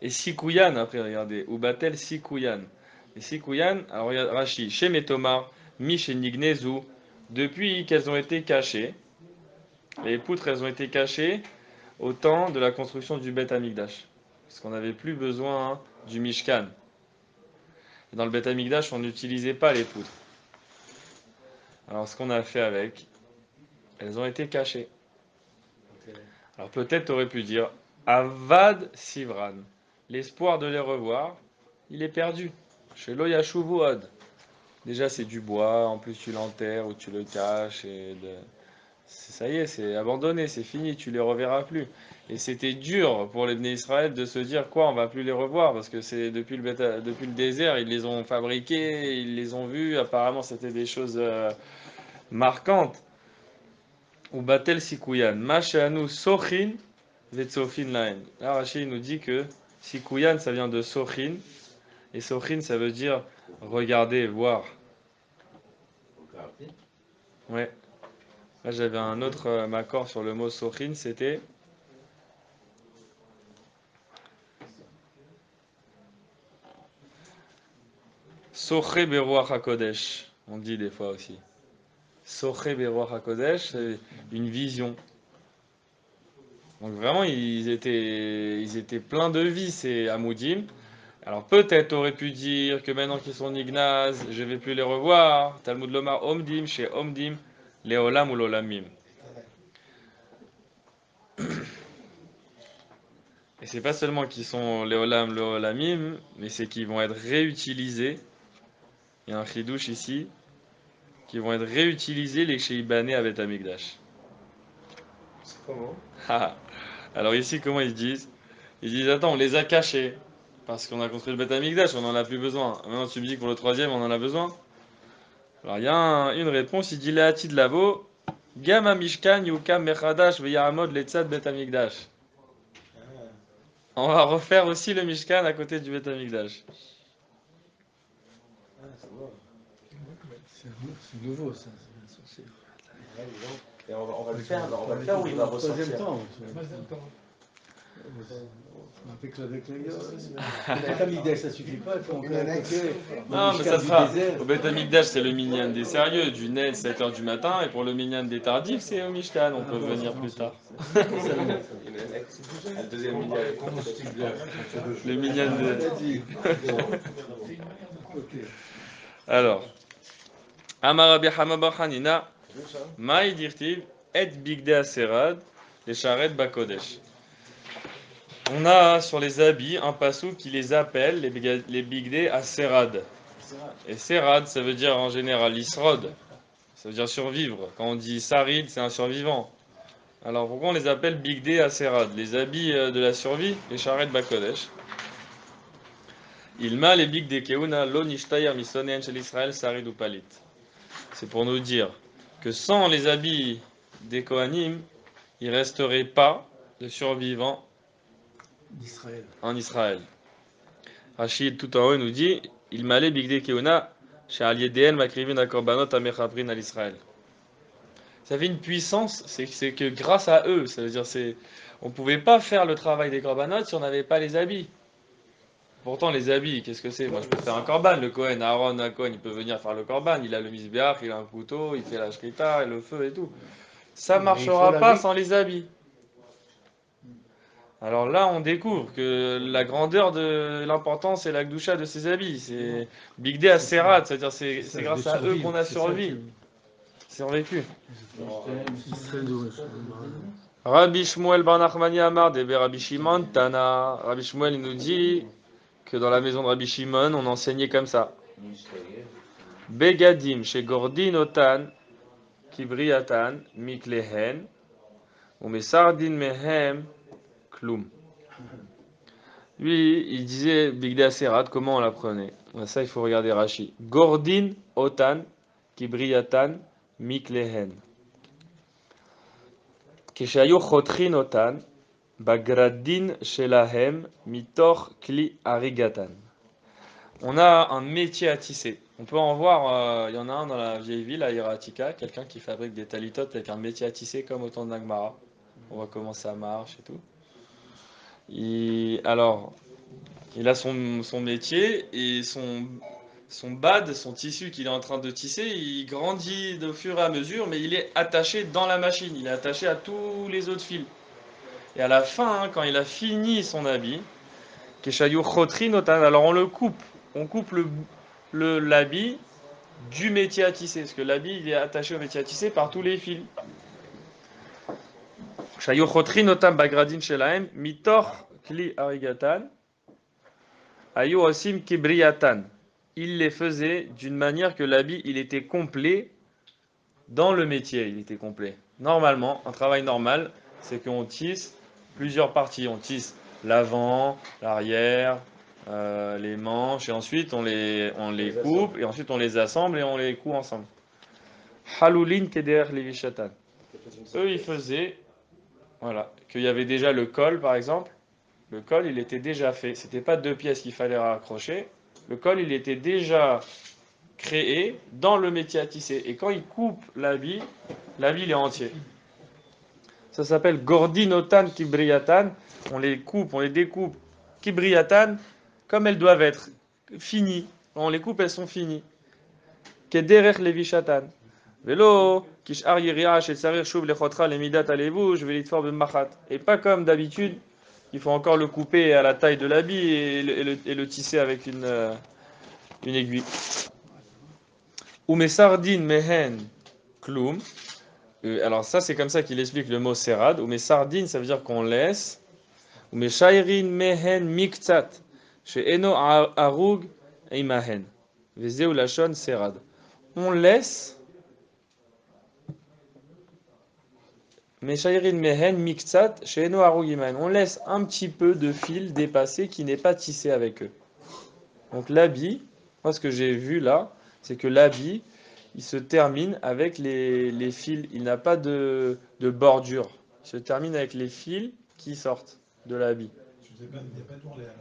Et Sikuyan, après regardez, ou batel Sikuyan. Et Sikuyan, alors regarde Rashi, chez Metomar, mi chez Nignezu, depuis qu'elles ont été cachées, les poutres elles ont été cachées au temps de la construction du Beth Amikdash. parce qu'on n'avait plus besoin du Mishkan. Et dans le Beth Amikdash, on n'utilisait pas les poudres. Alors ce qu'on a fait avec, elles ont été cachées. Alors peut-être tu aurais pu dire, Avad Sivran, l'espoir de les revoir, il est perdu. Chez Lo Yashuvu Od. Déjà c'est du bois, en plus tu l'enterres ou tu le caches, ça y est, c'est abandonné, c'est fini, tu les reverras plus. Et c'était dur pour les Bnei Israël de se dire quoi, on va plus les revoir, parce que c'est depuis le désert, ils les ont fabriqués, ils les ont vus, apparemment c'était des choses marquantes. Ou Batel Sikuyan, Mashanu Sochin, Vetsofin Laen. Là, Rachid nous dit que Sikuyan, ça vient de Sochin, et Sochin, ça veut dire regarder, voir. Ouais. Là, j'avais un autre maccord sur le mot Sochin, c'était Soché Beruach HaKodesh. On dit des fois aussi. Soché Beruach HaKodesh, c'est une vision. Donc vraiment, ils étaient pleins de vie, ces Hamoudim. Alors peut-être aurait pu dire que maintenant qu'ils sont Nignaz, je ne vais plus les revoir. Talmud Lomar Omdim, chez Omdim, Leolam ou Lolamim. Et c'est pas seulement qu'ils sont Leolam, Lolamim, mais c'est qu'ils vont être réutilisés. Il y a un chidouche ici, qui vont être réutilisés les Sheibané avec Amikdash. C'est comment? Alors ici, comment ils disent? Ils disent, attends, on les a cachés. Parce qu'on a construit le Beth Amikdash, on n'en a plus besoin. Maintenant, tu me dis que pour le troisième, on en a besoin. Alors, il y a une réponse, il dit, Leati de Lavo, Gama Mishkan Yukam Mechadash Veyahamod Letzad Beth Amikdash. On va refaire aussi le Mishkan à côté du Beth Amikdash. C'est nouveau, ça. Et on va le faire où il va ressortir. Avec la Tamideh, ça suffit pas, il faut encore un côté. Non, mais ça sera. Au Beth Amikdash, c'est le minyan des sérieux, du net 7h du matin, et pour le minyan des tardifs, c'est au Mishkan, on peut venir plus tard. Le deuxième minyan. Le minyan de. Alors. Amarabi Hamabar Hanina, Maï dirtiv, et bigde aserad, les charrettes bakodesh. On a sur les habits un passou qui les appelle les bigde aserad. Et serad, ça veut dire en général isrod, ça veut dire survivre. Quand on dit sarid, c'est un survivant. Alors pourquoi on les appelle bigde aserad? Les habits de la survie, les charrettes bakodesh. Ilma les bigde keuna lo nishtaya misonen shel Israël sarid ou palit. C'est pour nous dire que sans les habits des Kohanim, il ne resterait pas de survivants en Israël. Rachid tout en haut nous dit, il m'allait bigde keuna chez Aliedeen makrivin akorbanot amechaprin à l'Israël. Ça avait une puissance, c'est que grâce à eux, ça veut dire on ne pouvait pas faire le travail des korbanot si on n'avait pas les habits. Pourtant, les habits, qu'est-ce que c'est? Moi, je peux faire un korban. Le Kohen, Aaron, il peut venir faire le korban. Il a le misbéach, il a un couteau, il fait la shrita, le feu et tout. Ça ne marchera pas sans les habits. Alors là, on découvre que la grandeur de l'importance et la gdoucha de ces habits. C'est Bigdé à Serat, c'est-à-dire c'est grâce à eux qu'on a survécu. Rabbi Shmuel Bar Nachmani Amar de Rabbi Shimon Tana. Rabbi Shmuel, il nous dit que dans la maison de Rabbi Shimon, on enseignait comme ça. Begadim chez Gordin Otan, Kibriatan, Miklehen, ou Mesardin Mehem, Klum. Lui, il disait Bigdé Aserat, comment on l'apprenait? Ça, il faut regarder Rashi. Gordin Otan, Kibriatan, Miklehen. Keshayu Chotrin Otan, Bagradin Shelahem, Mitor Kli Arigatan. On a un métier à tisser. On peut en voir, il y en a un dans la vieille ville, à Iratika, quelqu'un qui fabrique des talitotes avec un métier à tisser comme au temps de Nagmara. On voit comment ça marche et tout. Alors, il a son métier et son bad, son tissu qu'il est en train de tisser, il grandit au fur et à mesure, mais il est attaché dans la machine, il est attaché à tous les autres fils. Et à la fin, quand il a fini son habit, Keshayu chotri notan. Alors on le coupe. On coupe l'habit du métier à tisser. Parce que l'habit, il est attaché au métier à tisser par tous les fils. Shayu chotri notan bagradin shelaem. Mitor kli arigatan. Ayu osim kibriatan. Il les faisait d'une manière que l'habit, il était complet dans le métier. Il était complet. Normalement, un travail normal, c'est qu'on tisse plusieurs parties. On tisse l'avant, l'arrière, les manches, et ensuite on les coupe, et ensuite on les assemble et on les coud ensemble. Halulin keder levishatan. Eux, ils faisaient, voilà, qu'il y avait déjà le col, par exemple. Le col, il était déjà fait. C'était pas deux pièces qu'il fallait raccrocher. Le col, il était déjà créé dans le métier à tisser. Et quand ils coupent l'habit il est entier. Ça s'appelle gordinotan kibriatan. On les coupe, on les découpe kibriatan comme elles doivent être. Finies. On les coupe, elles sont finies. Kederech levishatan. Velo, kishar yiria shel sarir shuv lechotra lemidat alevush velitfor b'machat. Et pas comme d'habitude, il faut encore le couper à la taille de l'habit et le tisser avec une aiguille. Ou mes sardines mehen klum. Alors ça, c'est comme ça qu'il explique le mot serad. Ou mes sardines, ça veut dire qu'on laisse. Ou mes shairin mehen miktsat. Chez eno arug imahen. Vezeu lachon serad. On laisse. Mes shairin mehen miktsat. Chez eno arug imahen. On laisse un petit peu de fil dépassé qui n'est pas tissé avec eux. Donc l'habit, moi ce que j'ai vu là, c'est que l'habit, il se termine avec les fils. Il n'a pas de bordure. Il se termine avec les fils qui sortent de l'habit. Il n'y a pas d'ourlet alors.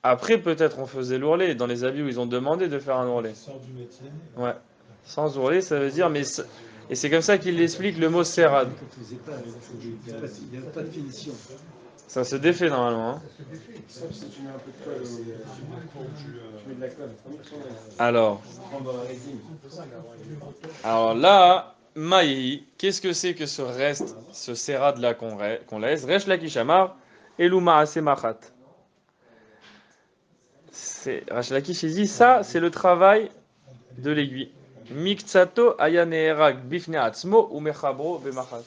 Après, peut-être on faisait l'ourlet dans les habits où ils ont demandé de faire un ourlet. Sort du métier. Ouais. Sans ourlet, ça veut dire, et c'est comme ça qu'il explique le mot serrade. Il n'y a pas de finition. Ça se défait normalement. Hein. Sauf si tu mets un peu de colle, tu mets de la colle. Alors Dans la résine. là, Maï, qu'est-ce que c'est que ce reste, ce serrade là qu'on laisse? Resh la kishamar, eluma asemachat. Resh la kish dit ça, c'est le travail de l'aiguille. Miktsato ayaneerak bifne atzmo ou mechabro bemachat.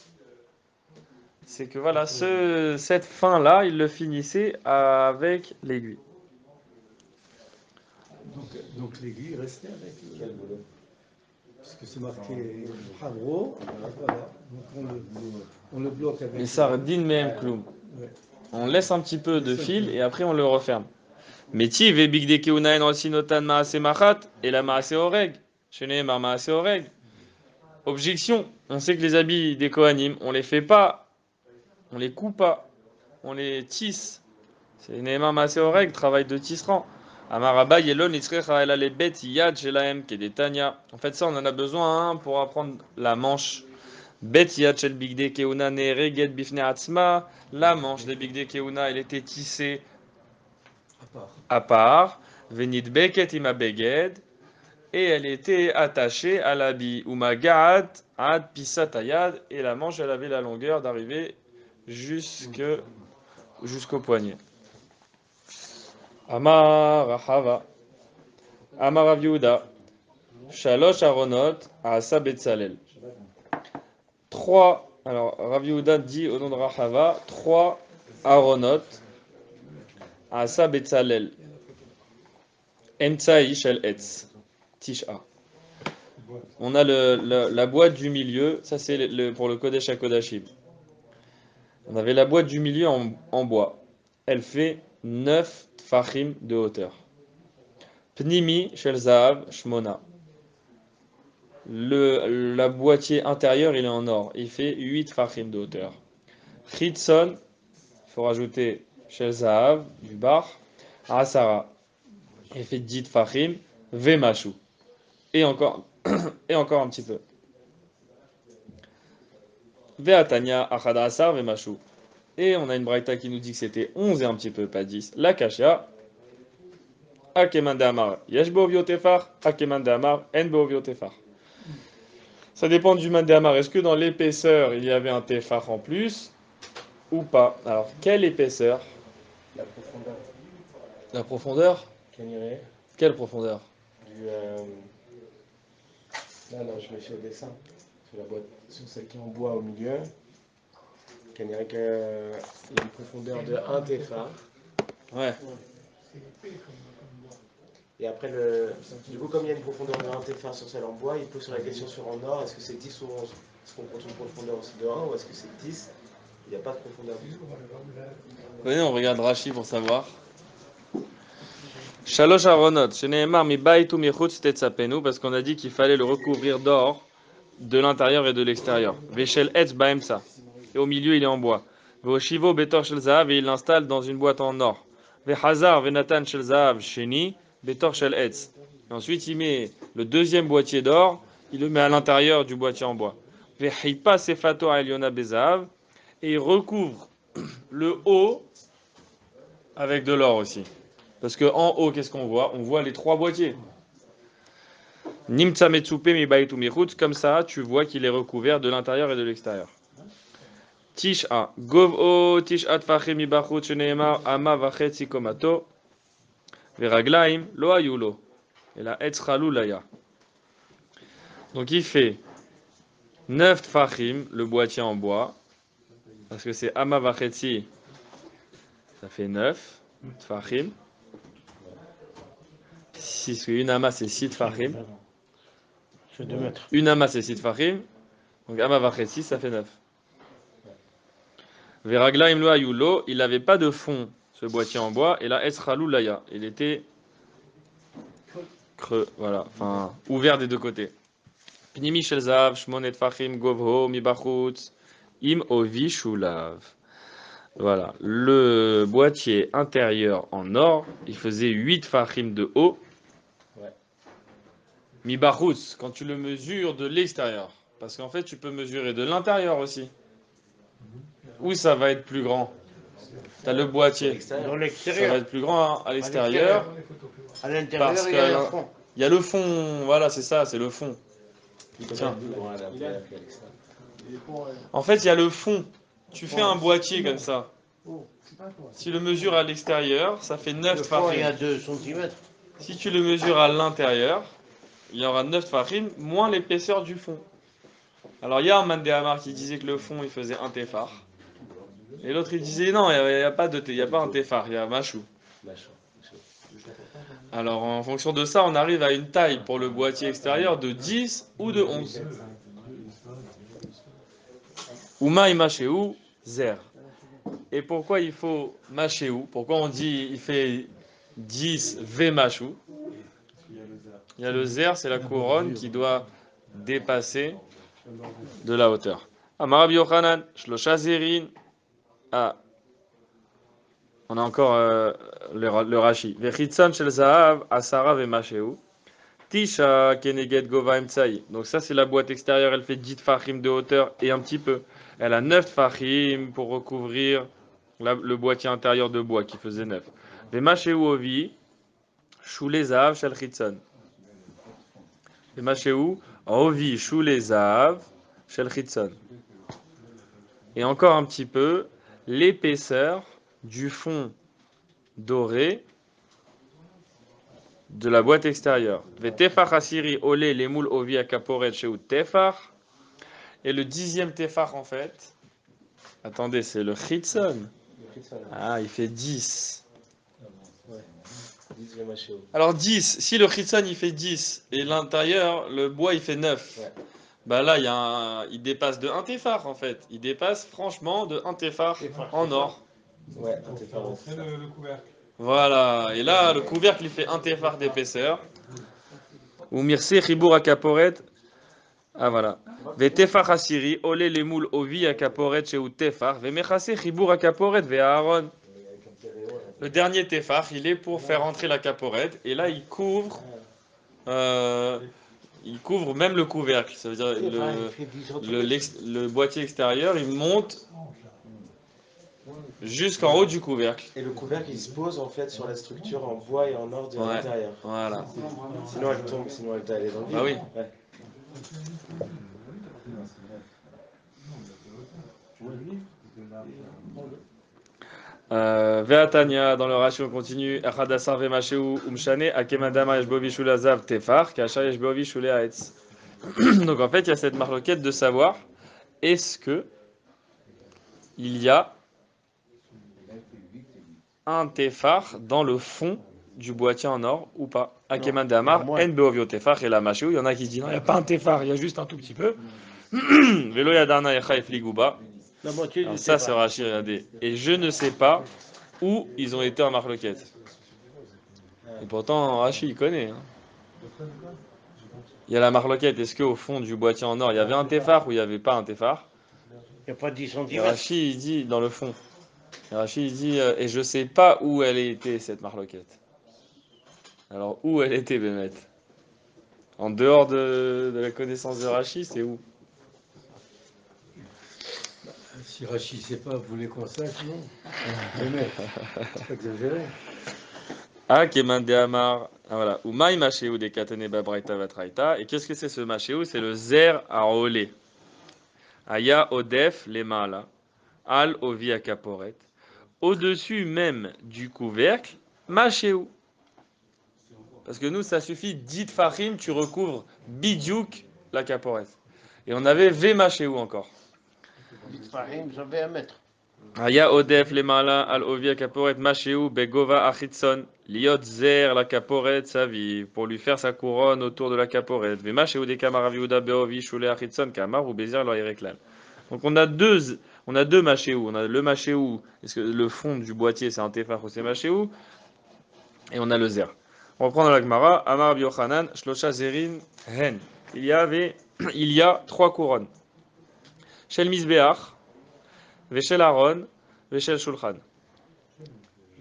C'est que voilà, cette fin-là, il le finissait avec l'aiguille. Donc l'aiguille restait avec puisque c'est marqué Habro, voilà. Donc on le bloque avec. Mais sardine même cloum. On laisse un petit peu de fil et après on le referme. Metiv et big de keunaen osinotan maase machat et la maase oreg. Chez maase oreg. Objection. On sait que les habits des Kohanim, on les fait pas. On les coupe pas, on les tisse. C'est Nehemar Maaseh Oreg, travail de tisserand. Amaraba Yelon Itzrecha El Alebet Yad Shelaem Kedetania. En fait, ça, on en a besoin pour apprendre la manche. Bet Yad Shel Bigde Keuna Nereget Bifne Atzma. La manche des Bigde Keuna, elle était tissée à part. Venit Beket Ima Beged. Et elle était attachée à l'habit. Uma Ga'at Ad Pisatayad. Et la manche, elle avait la longueur d'arriver jusqu'au poignet. Amar Rahava, Amar Rav Yehuda, Shalosh Aronot, Asa Betzalel. 3, alors Rav Yehuda dit au nom de Rahava, 3 Aronot, Asa Betzalel. Emtsai Shel Etz, Tisha. On a la boîte du milieu, ça c'est pour le Kodesh HaKodashim. On avait la boîte du milieu en bois. Elle fait 9 tfachim de hauteur. Pnimi shel zahav shmona. La boîtier intérieur, il est en or. Il fait 8 tfachim de hauteur. Chitzon, il faut rajouter shel zahav, du bar. Asara, il fait 10 tfachim. Vemashu. Et encore un petit peu. Ve'atanya achada asar ve'mashu. Et on a une braïta qui nous dit que c'était 11 et un petit peu, pas 10. La kasha. Akeman de amar. Yesh be'ovio tefar. Akeman de amar. En be'ovio tefar. Ça dépend du man de amar. Est-ce que dans l'épaisseur, il y avait un tefar en plus ou pas? Alors, quelle épaisseur? La profondeur. La profondeur? Keniré, Quelle profondeur? du. Non, je me fie au dessin. Sur la boîte, sur celle qui est en bois au milieu. Keniré qu'il y a une profondeur de 1 téphar. Ouais. Et après, du coup, comme il y a une profondeur de 1 téphar sur celle en bois, il pose sur la question sur en or, est-ce que c'est 10 ou 11? Est-ce qu'on compte une profondeur aussi de 1 ou est-ce que c'est 10? Il n'y a pas de profondeur du tout. Venez, on regarde Rashi pour savoir. Shalosh Aronot, Sheneemar mi bait ou mi chutz tetzapenu, parce qu'on a dit qu'il fallait le recouvrir d'or de l'intérieur et de l'extérieur. Veshel etz baemsa, et au milieu il est en bois. Veshivo betor shel zahav, et il l'installe dans une boîte en or. Vehazar venatan shel zahav sheni betor shel etz. Et ensuite il met le deuxième boîtier d'or, il le met à l'intérieur du boîtier en bois. Vehipa sefato eliona bezahav, et il recouvre le haut avec de l'or aussi. Parce que en haut, qu'est-ce qu'on voit? On voit les trois boîtiers. Nimtsa metsupe mi baitu mi chutz, comme ça, tu vois qu'il est recouvert de l'intérieur et de l'extérieur. Tisha, gov'o tishat fachim mi bachut sheneemar ama vachetzi komato, veraglaim lo ayulo, et la etz chalulaya. Donc il fait 9 tfachim, le boîtier en bois, parce que c'est ama vachetzi, ça fait 9 tfachim. 6, une ama c'est 6 tfachim. C'est 2 mètres. Une ama c'est 6 tfachim. Donc ama vachetzi, ça fait 9. Veraglaim lo ayulo, il n'avait pas de fond, ce boîtier en bois, et là etzralou laya, il était creux, voilà, enfin ouvert des deux côtés. Pnimi shel zav, shmonet fachim govho mi bachutz, im ovi shulav. Voilà, le boîtier intérieur en or, il faisait 8 fachim de haut. Mi bachutz, quand tu le mesures de l'extérieur, parce qu'en fait tu peux mesurer de l'intérieur aussi. Où ça va être plus grand? T'as le boîtier. Dans Ça l'extérieur. va être plus grand à l'extérieur. À l'intérieur, Parce il y a que le fond. il y a le fond, voilà, c'est ça, c'est le fond. Tiens. En fait, il y a le fond. Tu fais un boîtier comme ça. Si le mesure à l'extérieur, ça fait 9 Le fond, il y a tfachim. 2 cm. Si tu le mesures à l'intérieur, il y aura 9 tfachim moins l'épaisseur du fond. Alors, il y a un Mandéhamar qui disait que le fond, il faisait un téphar. Et l'autre, il disait non, il n'y a pas de, il y a pas un téphar, il y a machou. Alors, en fonction de ça, on arrive à une taille pour le boîtier extérieur de 10 ou de 11. Ou maï machéou, zer. Et pourquoi il faut machéou? Pourquoi on dit il fait 10 v machou? Il y a le zer, c'est la couronne qui doit dépasser de la hauteur. Amarabi Yochanan, shlosha zerin. Ah, on a encore le Rashi. Vechitsan shel zahav, asara ve machéou. Tisha keneged gova emtsai. Donc ça c'est la boîte extérieure, elle fait 10 tfachim de hauteur et un petit peu. Elle a 9 tfachim pour recouvrir le boîtier intérieur de bois qui faisait 9. Vemasheu ovi, shule zahav shel chitsan. Vemasheu ovi shule zahav shel chitsan. Et encore un petit peu, l'épaisseur du fond doré de la boîte extérieure. Vetefach asiri ole les moules ovi akaporet sheu tefach. Et le 10e tefach en fait, attendez, c'est le chitzon. Ah, il fait 10. Alors 10, si le chitzon il fait 10 et l'intérieur, le bois il fait 9. Bah là, il dépasse de 1 tefach en fait. Il dépasse franchement de 1 tefach en or. Ouais, un téphar. Le couvercle. Voilà, et là le couvercle il fait 1 tefach d'épaisseur. Ou mirse chibour akaporet. Ah voilà. Ve tefach asiri, ole les moules ovi akaporet chez tefach, ve mechase chibour akaporet ve aaron. Le dernier tefach, il est pour faire entrer la caporette, et là il couvre même le couvercle. Ça veut dire le boîtier extérieur, il monte jusqu'en haut du couvercle. Et le couvercle il se pose en fait sur la structure en bois et en or de l'intérieur. Voilà. Sinon elle tombe, sinon elle est dans le vide. Ah oui. Ouais. Ve'atania, dans le Rashi, on continue. Echadasar ve'masheu umshane, akemadama yeshbovi shulazav tefar, kasha yeshbovi shule haetz. Donc en fait, il y a cette marloquette de savoir est-ce que il y a un tefar dans le fond du boîtier en or ou pas. Akeman Damar, En Beovio Tefar et la Machou. Il y en a qui disent non, il n'y a pas un tefar, il y a juste un tout petit peu. Velo Yadarna Echa et Fligouba. Alors ça, c'est Rashi, regardez. Et je ne sais pas où ils ont été en marloquette. Et pourtant, Rashi, il connaît. Hein. Il y a la marloquette. Est-ce qu'au fond du boîtier en or, il y avait un tefar ou il n'y avait pas un tefar? Il n'y a pas 10 Et cm. Rashi, il dit dans le fond. Et Rashi, il dit et je ne sais pas où elle était, cette marloquette. Alors, où elle était, Bémet? En dehors de la connaissance de Rashi, c'est où? Si Rachi ne sait pas, vous voulez qu'on sache, non? Bémet, c'est pas exagéré. Ah, Keman de Amar. Ah, voilà. Ou Maï Machéou de Katene Babraita Vatraita. Et qu'est-ce que c'est ce Machéou? C'est le Zer à Olé. Aya Odef Lemala. Al Ovi Akaporet. Au-dessus même du couvercle, Machéou. Parce que nous, ça suffit, dit Fahim, tu recouvres Bidjouk la caporette. Et on avait V Machéou encore. J'avais à mettre. Aya Odef Lemala Al Ovi Akaporet Machéou Begova Achitson. Liot Zer la caporet sa vie. Pour lui faire sa couronne autour de la caporette. Ve Machéou de Kamaraviuda Beovi Shule Achitson Kamar ou Bézir Loïreklal. Donc on a deux Machéou. On a le Machéou, est-ce que le fond du boîtier c'est un Tefar ou c'est Machéou? Et on a le Zer. On reprend dans la Gemara. Amar Biochanan, Shlosha Zerin Hen. Il y a 3 couronnes. Shel Misbeach, Veshel Aaron, Veshel Shulchan.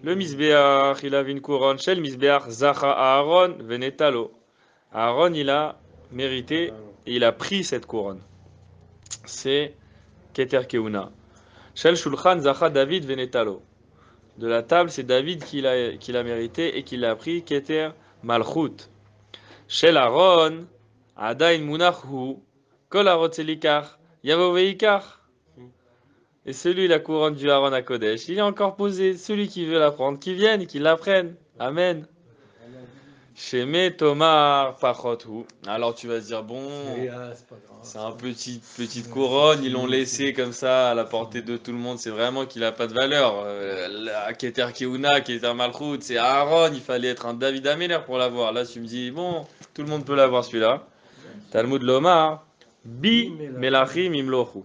Le Misbeach, il avait une couronne. Shel Misbeach, Zacha Aaron, Venetalo. Aaron, il a mérité et il a pris cette couronne. C'est Keter Keuna. Shel Shulchan, Zacha David, Venetalo. De la table, c'est David qui l'a mérité et qui l'a pris, Keter Malchut. Shel Aaron, Adain Munachu, Kol Arot Selikar, Yavo Veikar. Et celui, la couronne du Aaron à Kodesh, il est encore posé. Celui qui veut l'apprendre, qui vienne et qui l'apprenne. Amen. Sheme Tomar Pachotu. Alors tu vas se dire, bon, c'est un petite couronne, ils l'ont laissé comme ça à la portée de tout le monde, c'est vraiment qu'il n'a pas de valeur. La Keter Keuna, Keter Malchut, c'est Aaron, il fallait être un David Améler pour l'avoir. Là tu me dis, bon, tout le monde peut l'avoir celui-là. Talmud Lomar, Bi Melachim Imlochu.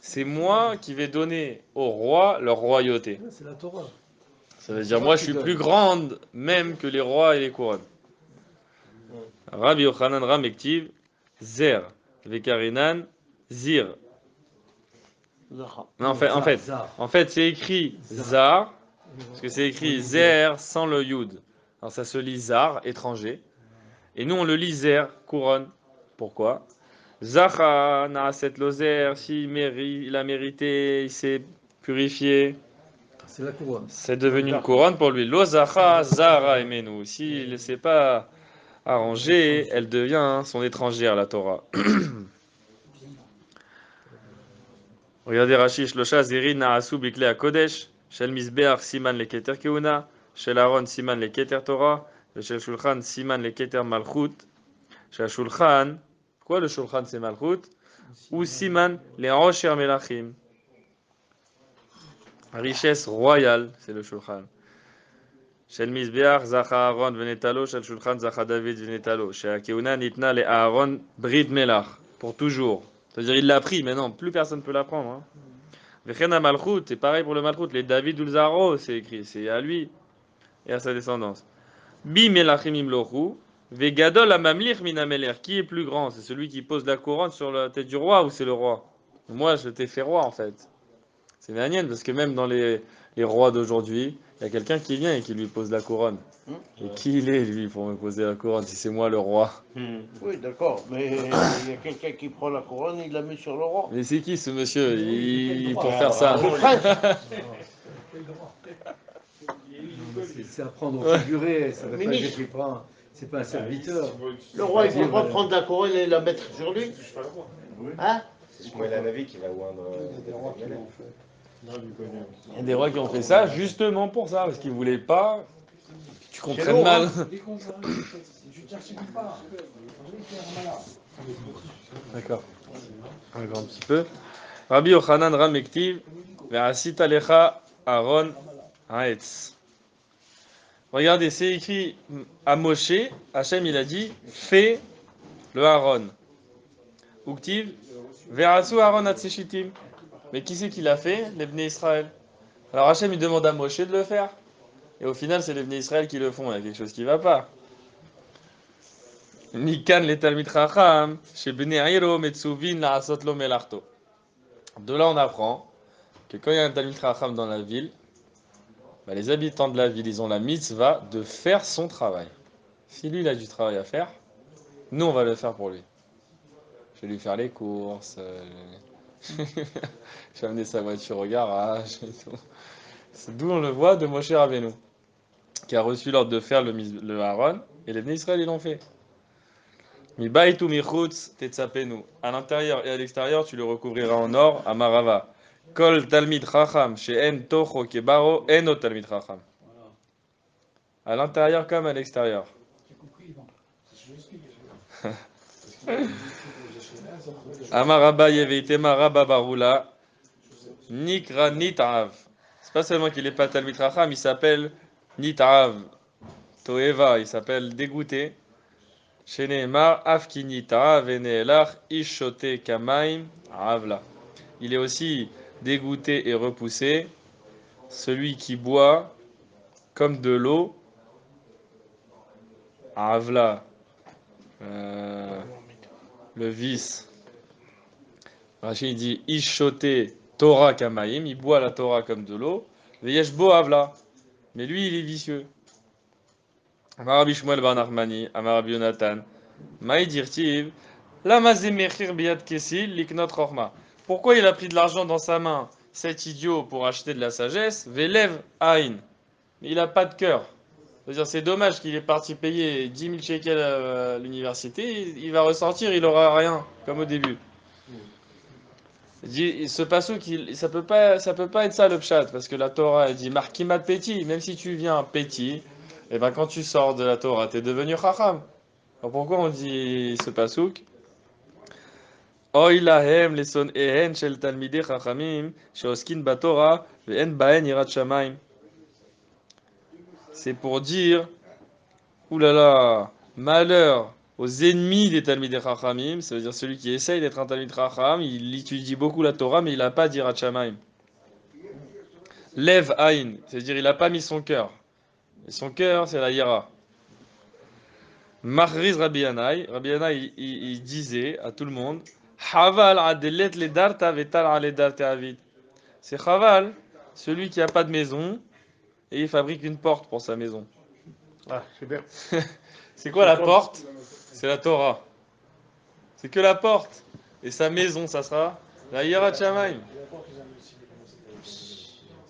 C'est moi qui vais donner au roi leur royauté. C'est la Torah. Ça veut dire, moi je suis plus grande même que les rois et les couronnes. Rabbi Yochanan Ramektiv, Zer, Vekarinan, Zir. Non, en fait, c'est écrit Zar, parce que c'est écrit Zer sans le Yud. Alors ça se lit Zar, étranger. Et nous on le lit Zer, couronne. Pourquoi? Zacha Naaset Lozer, il a mérité, il s'est purifié. C'est la couronne. C'est devenu une couronne pour lui. Lozacha Zara Emenu. S'il ne s'est pas arrangé, elle devient son étrangère, la Torah. Regardez Rashi, Shlosha Zerin Naasu Bikle à Kodesh, Shel Misbeach Siman le Keter Keuna, Shel Aaron Siman le Keter Torah, Shel Shulchan Siman le Keter Malchut, Shel Shulchan, quoi le Shulchan c'est Malchut, ou Siman les Rocher Melachim. Richesse royale, c'est le Shulchan. Shel Misbeach Zacha Aaron Venetalo, Shel Shulchan Zacha David Venetalo, Shel Keuna Nitna le Aaron Brit Melach, pour toujours. C'est-à-dire il l'a pris, mais non, plus personne ne peut l'apprendre. Hein. Vechena Malchut, c'est pareil pour le Malchut, les David ou le Zaro, c'est écrit, c'est à lui et à sa descendance. Bi Melachim Imlochu, Vegadol Amamlich Minameler, qui est plus grand? C'est celui qui pose la couronne sur la tête du roi ou c'est le roi? Moi, je t'ai fait roi en fait. C'est Méanienne, parce que même dans les rois d'aujourd'hui, il y a quelqu'un qui vient et qui lui pose la couronne. Et qui il est, lui, pour me poser la couronne, si c'est moi le roi? Oui, d'accord, mais il y a quelqu'un qui prend la couronne, il la met sur le roi. Mais c'est qui ce monsieur pour faire ça? C'est à prendre au figuré, ça veut pas dire qu'il prend. C'est pas un serviteur. Le roi, il ne peut pas prendre la couronne et la mettre sur lui. Hein? C'est Shmuel Hanavi qui va oindre. Il y a des rois qui ont fait ça justement pour ça, parce qu'ils voulaient pas que tu comprennes mal. D'accord. On va voir un petit peu. Rabbi Yochanan Ramektiv, Ve'asit alecha Aaron Haetz. Regardez, c'est écrit à Moshe, Hachem il a dit, fais le Aaron. Uktiv, Ve'asu Aaron Hatzeshitim. Mais qui c'est qui l'a fait? Les Bnei Israël. Alors Hachem il demande à Moshe de le faire. Et au final, c'est les Bnei Israël qui le font. Il y a quelque chose qui ne va pas. Nikan le Talmid Chacham, chez Bnei Airo Metsuvin La'asot lo Melarto. De là, on apprend que quand il y a un Talmid Chacham dans la ville, bah, les habitants de la ville, ils ont la mitzvah de faire son travail. Si lui, il a du travail à faire, nous, on va le faire pour lui. Je vais lui faire les courses, je vais amener sa voiture au garage et tout. C'est d'où on le voit de Moshe Rabbeinu, qui a reçu l'ordre de faire le Aaron, et les Bnei Israël, ils l'ont fait. Mi baitu mi chutz tetzapenu. À l'intérieur et à l'extérieur, tu le recouvriras en or, à Marava. Kol talmid chacham, she'en tocho kebaro, eno talmid chacham. À l'intérieur comme à l'extérieur. Amaraba yeveitema rabba barula, nikra nitav. C'est pas seulement qu'il n'est pas talmid chacham, il s'appelle nitav. Toeva, il s'appelle dégoûté. Sheneemar afkinita veneelach ishote kamaim avla. Il est aussi dégoûté et repoussé, celui qui boit comme de l'eau, avla, le vice. Rachid dit ishote Torah kamaim, il boit la Torah comme de l'eau, veyeshbo avla, mais lui il est vicieux. Amar Rabbi Shmuel bar Nachmani, Amar Rabbi Yonatan, Maï dirtiv, lama ze mechir biyad kesil liknot chorma. Pourquoi il a pris de l'argent dans sa main, cet idiot, pour acheter de la sagesse? Velev aïn. Il n'a pas de cœur. C'est-à-dire, c'est dommage qu'il est parti payer 10 000 shekels à l'université, il va ressortir, il n'aura rien, comme au début. Il dit, ce pasouk, ça peut pas être ça le pshat, parce que la Torah, elle dit, markimat petit, même si tu viens petit, et ben quand tu sors de la Torah, tu es devenu chacham. Alors pourquoi on dit ce pasouk? Oy lahem leson ehen shel talmidei chachamim sheoskin batorah ve'en bahen yirat shamayim. C'est pour dire, oulala, malheur aux ennemis des talmidei chachamim, ça veut dire celui qui essaye d'être un talmid chacham, il étudie beaucoup la Torah, mais il n'a pas d'yirat shamayim. Lev aïn, c'est-à-dire il n'a pas mis son cœur. Et son cœur, c'est la yira. Machriz Rabbi Yanaï, il disait à tout le monde, Haval adelet le darta vetal ale darta avid. C'est Haval, celui qui n'a pas de maison, et il fabrique une porte pour sa maison. Ah, c'est bien. C'est quoi la porte? C'est la Torah. C'est que la porte. Et sa maison, ça sera la Yirat Shamayim.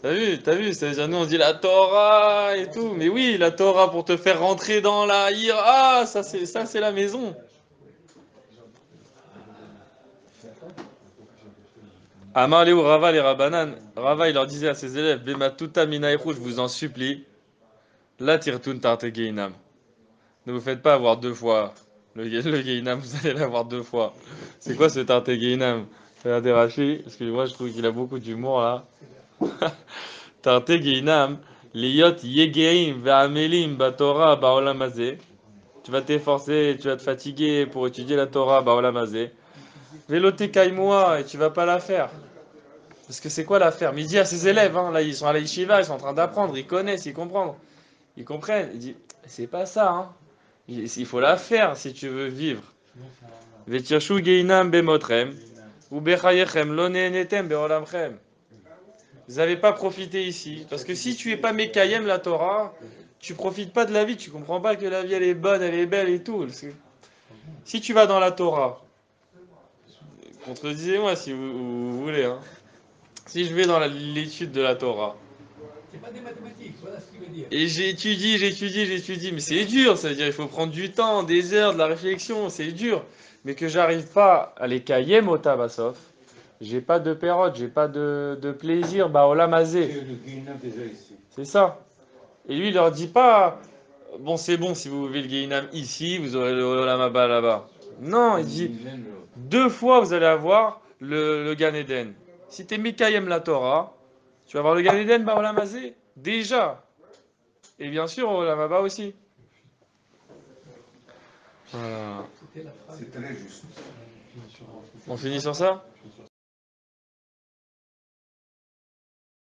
T'as vu, c'est-à-dire nous on dit la Torah et tout, mais oui, la Torah pour te faire rentrer dans la Hira, ça c'est la maison. Amar Léou Rava les Rabanan, Rava il leur disait à ses élèves, Bematuta minaïchou, je vous en supplie, la tirtun tarte geinam. Ne vous faites pas avoir deux fois le geinam, vous allez l'avoir deux fois. C'est quoi ce tarte geinam? Regardez Rachi, parce que moi je trouve qu'il a beaucoup d'humour là. Tarte geinam, liyot yegeim ve'amelim batora ba'olam hazeh. Tu vas t'efforcer, tu vas te fatiguer pour étudier la Torah ba'olam hazeh. Velote kaimoa, et tu vas pas la faire. Parce que c'est quoi la faire? Mais il dit à ses élèves, hein, là ils sont à la yeshiva, ils sont en train d'apprendre, ils connaissent, ils comprennent. Ils comprennent. Il dit, c'est pas ça, hein. Il faut la faire si tu veux vivre. Vetirshu geinam bemotrem, ou bechayechem lo nehenetem be'olamchem. Vous n'avez pas profité ici. Parce que si tu es pas Mekayem la Torah, tu profites pas de la vie, tu comprends pas que la vie elle est bonne, elle est belle et tout. Si tu vas dans la Torah, contredisez-moi si vous voulez, hein. Si je vais dans l'étude de la Torah, C'est pas des mathématiques, voilà ce qu'il veut dire. et j'étudie, mais c'est dur, ça veut dire il faut prendre du temps, des heures, de la réflexion, c'est dur. Mais que j'arrive pas à les Kayem au Tabassof, j'ai pas de pérode, j'ai pas de plaisir, bah olam hazé. C'est ça. Et lui, il leur dit pas, bon, c'est bon, si vous vivez le Guéhinam ici, vous aurez le olam haba là-bas. Non, il dit, 2 fois vous allez avoir le Gan Eden. Si tu es Mikayem la Torah, tu vas avoir le Gan Eden, bah olam hazé, déjà. Et bien sûr, olam haba aussi. Voilà. C'est très juste. On finit sur ça?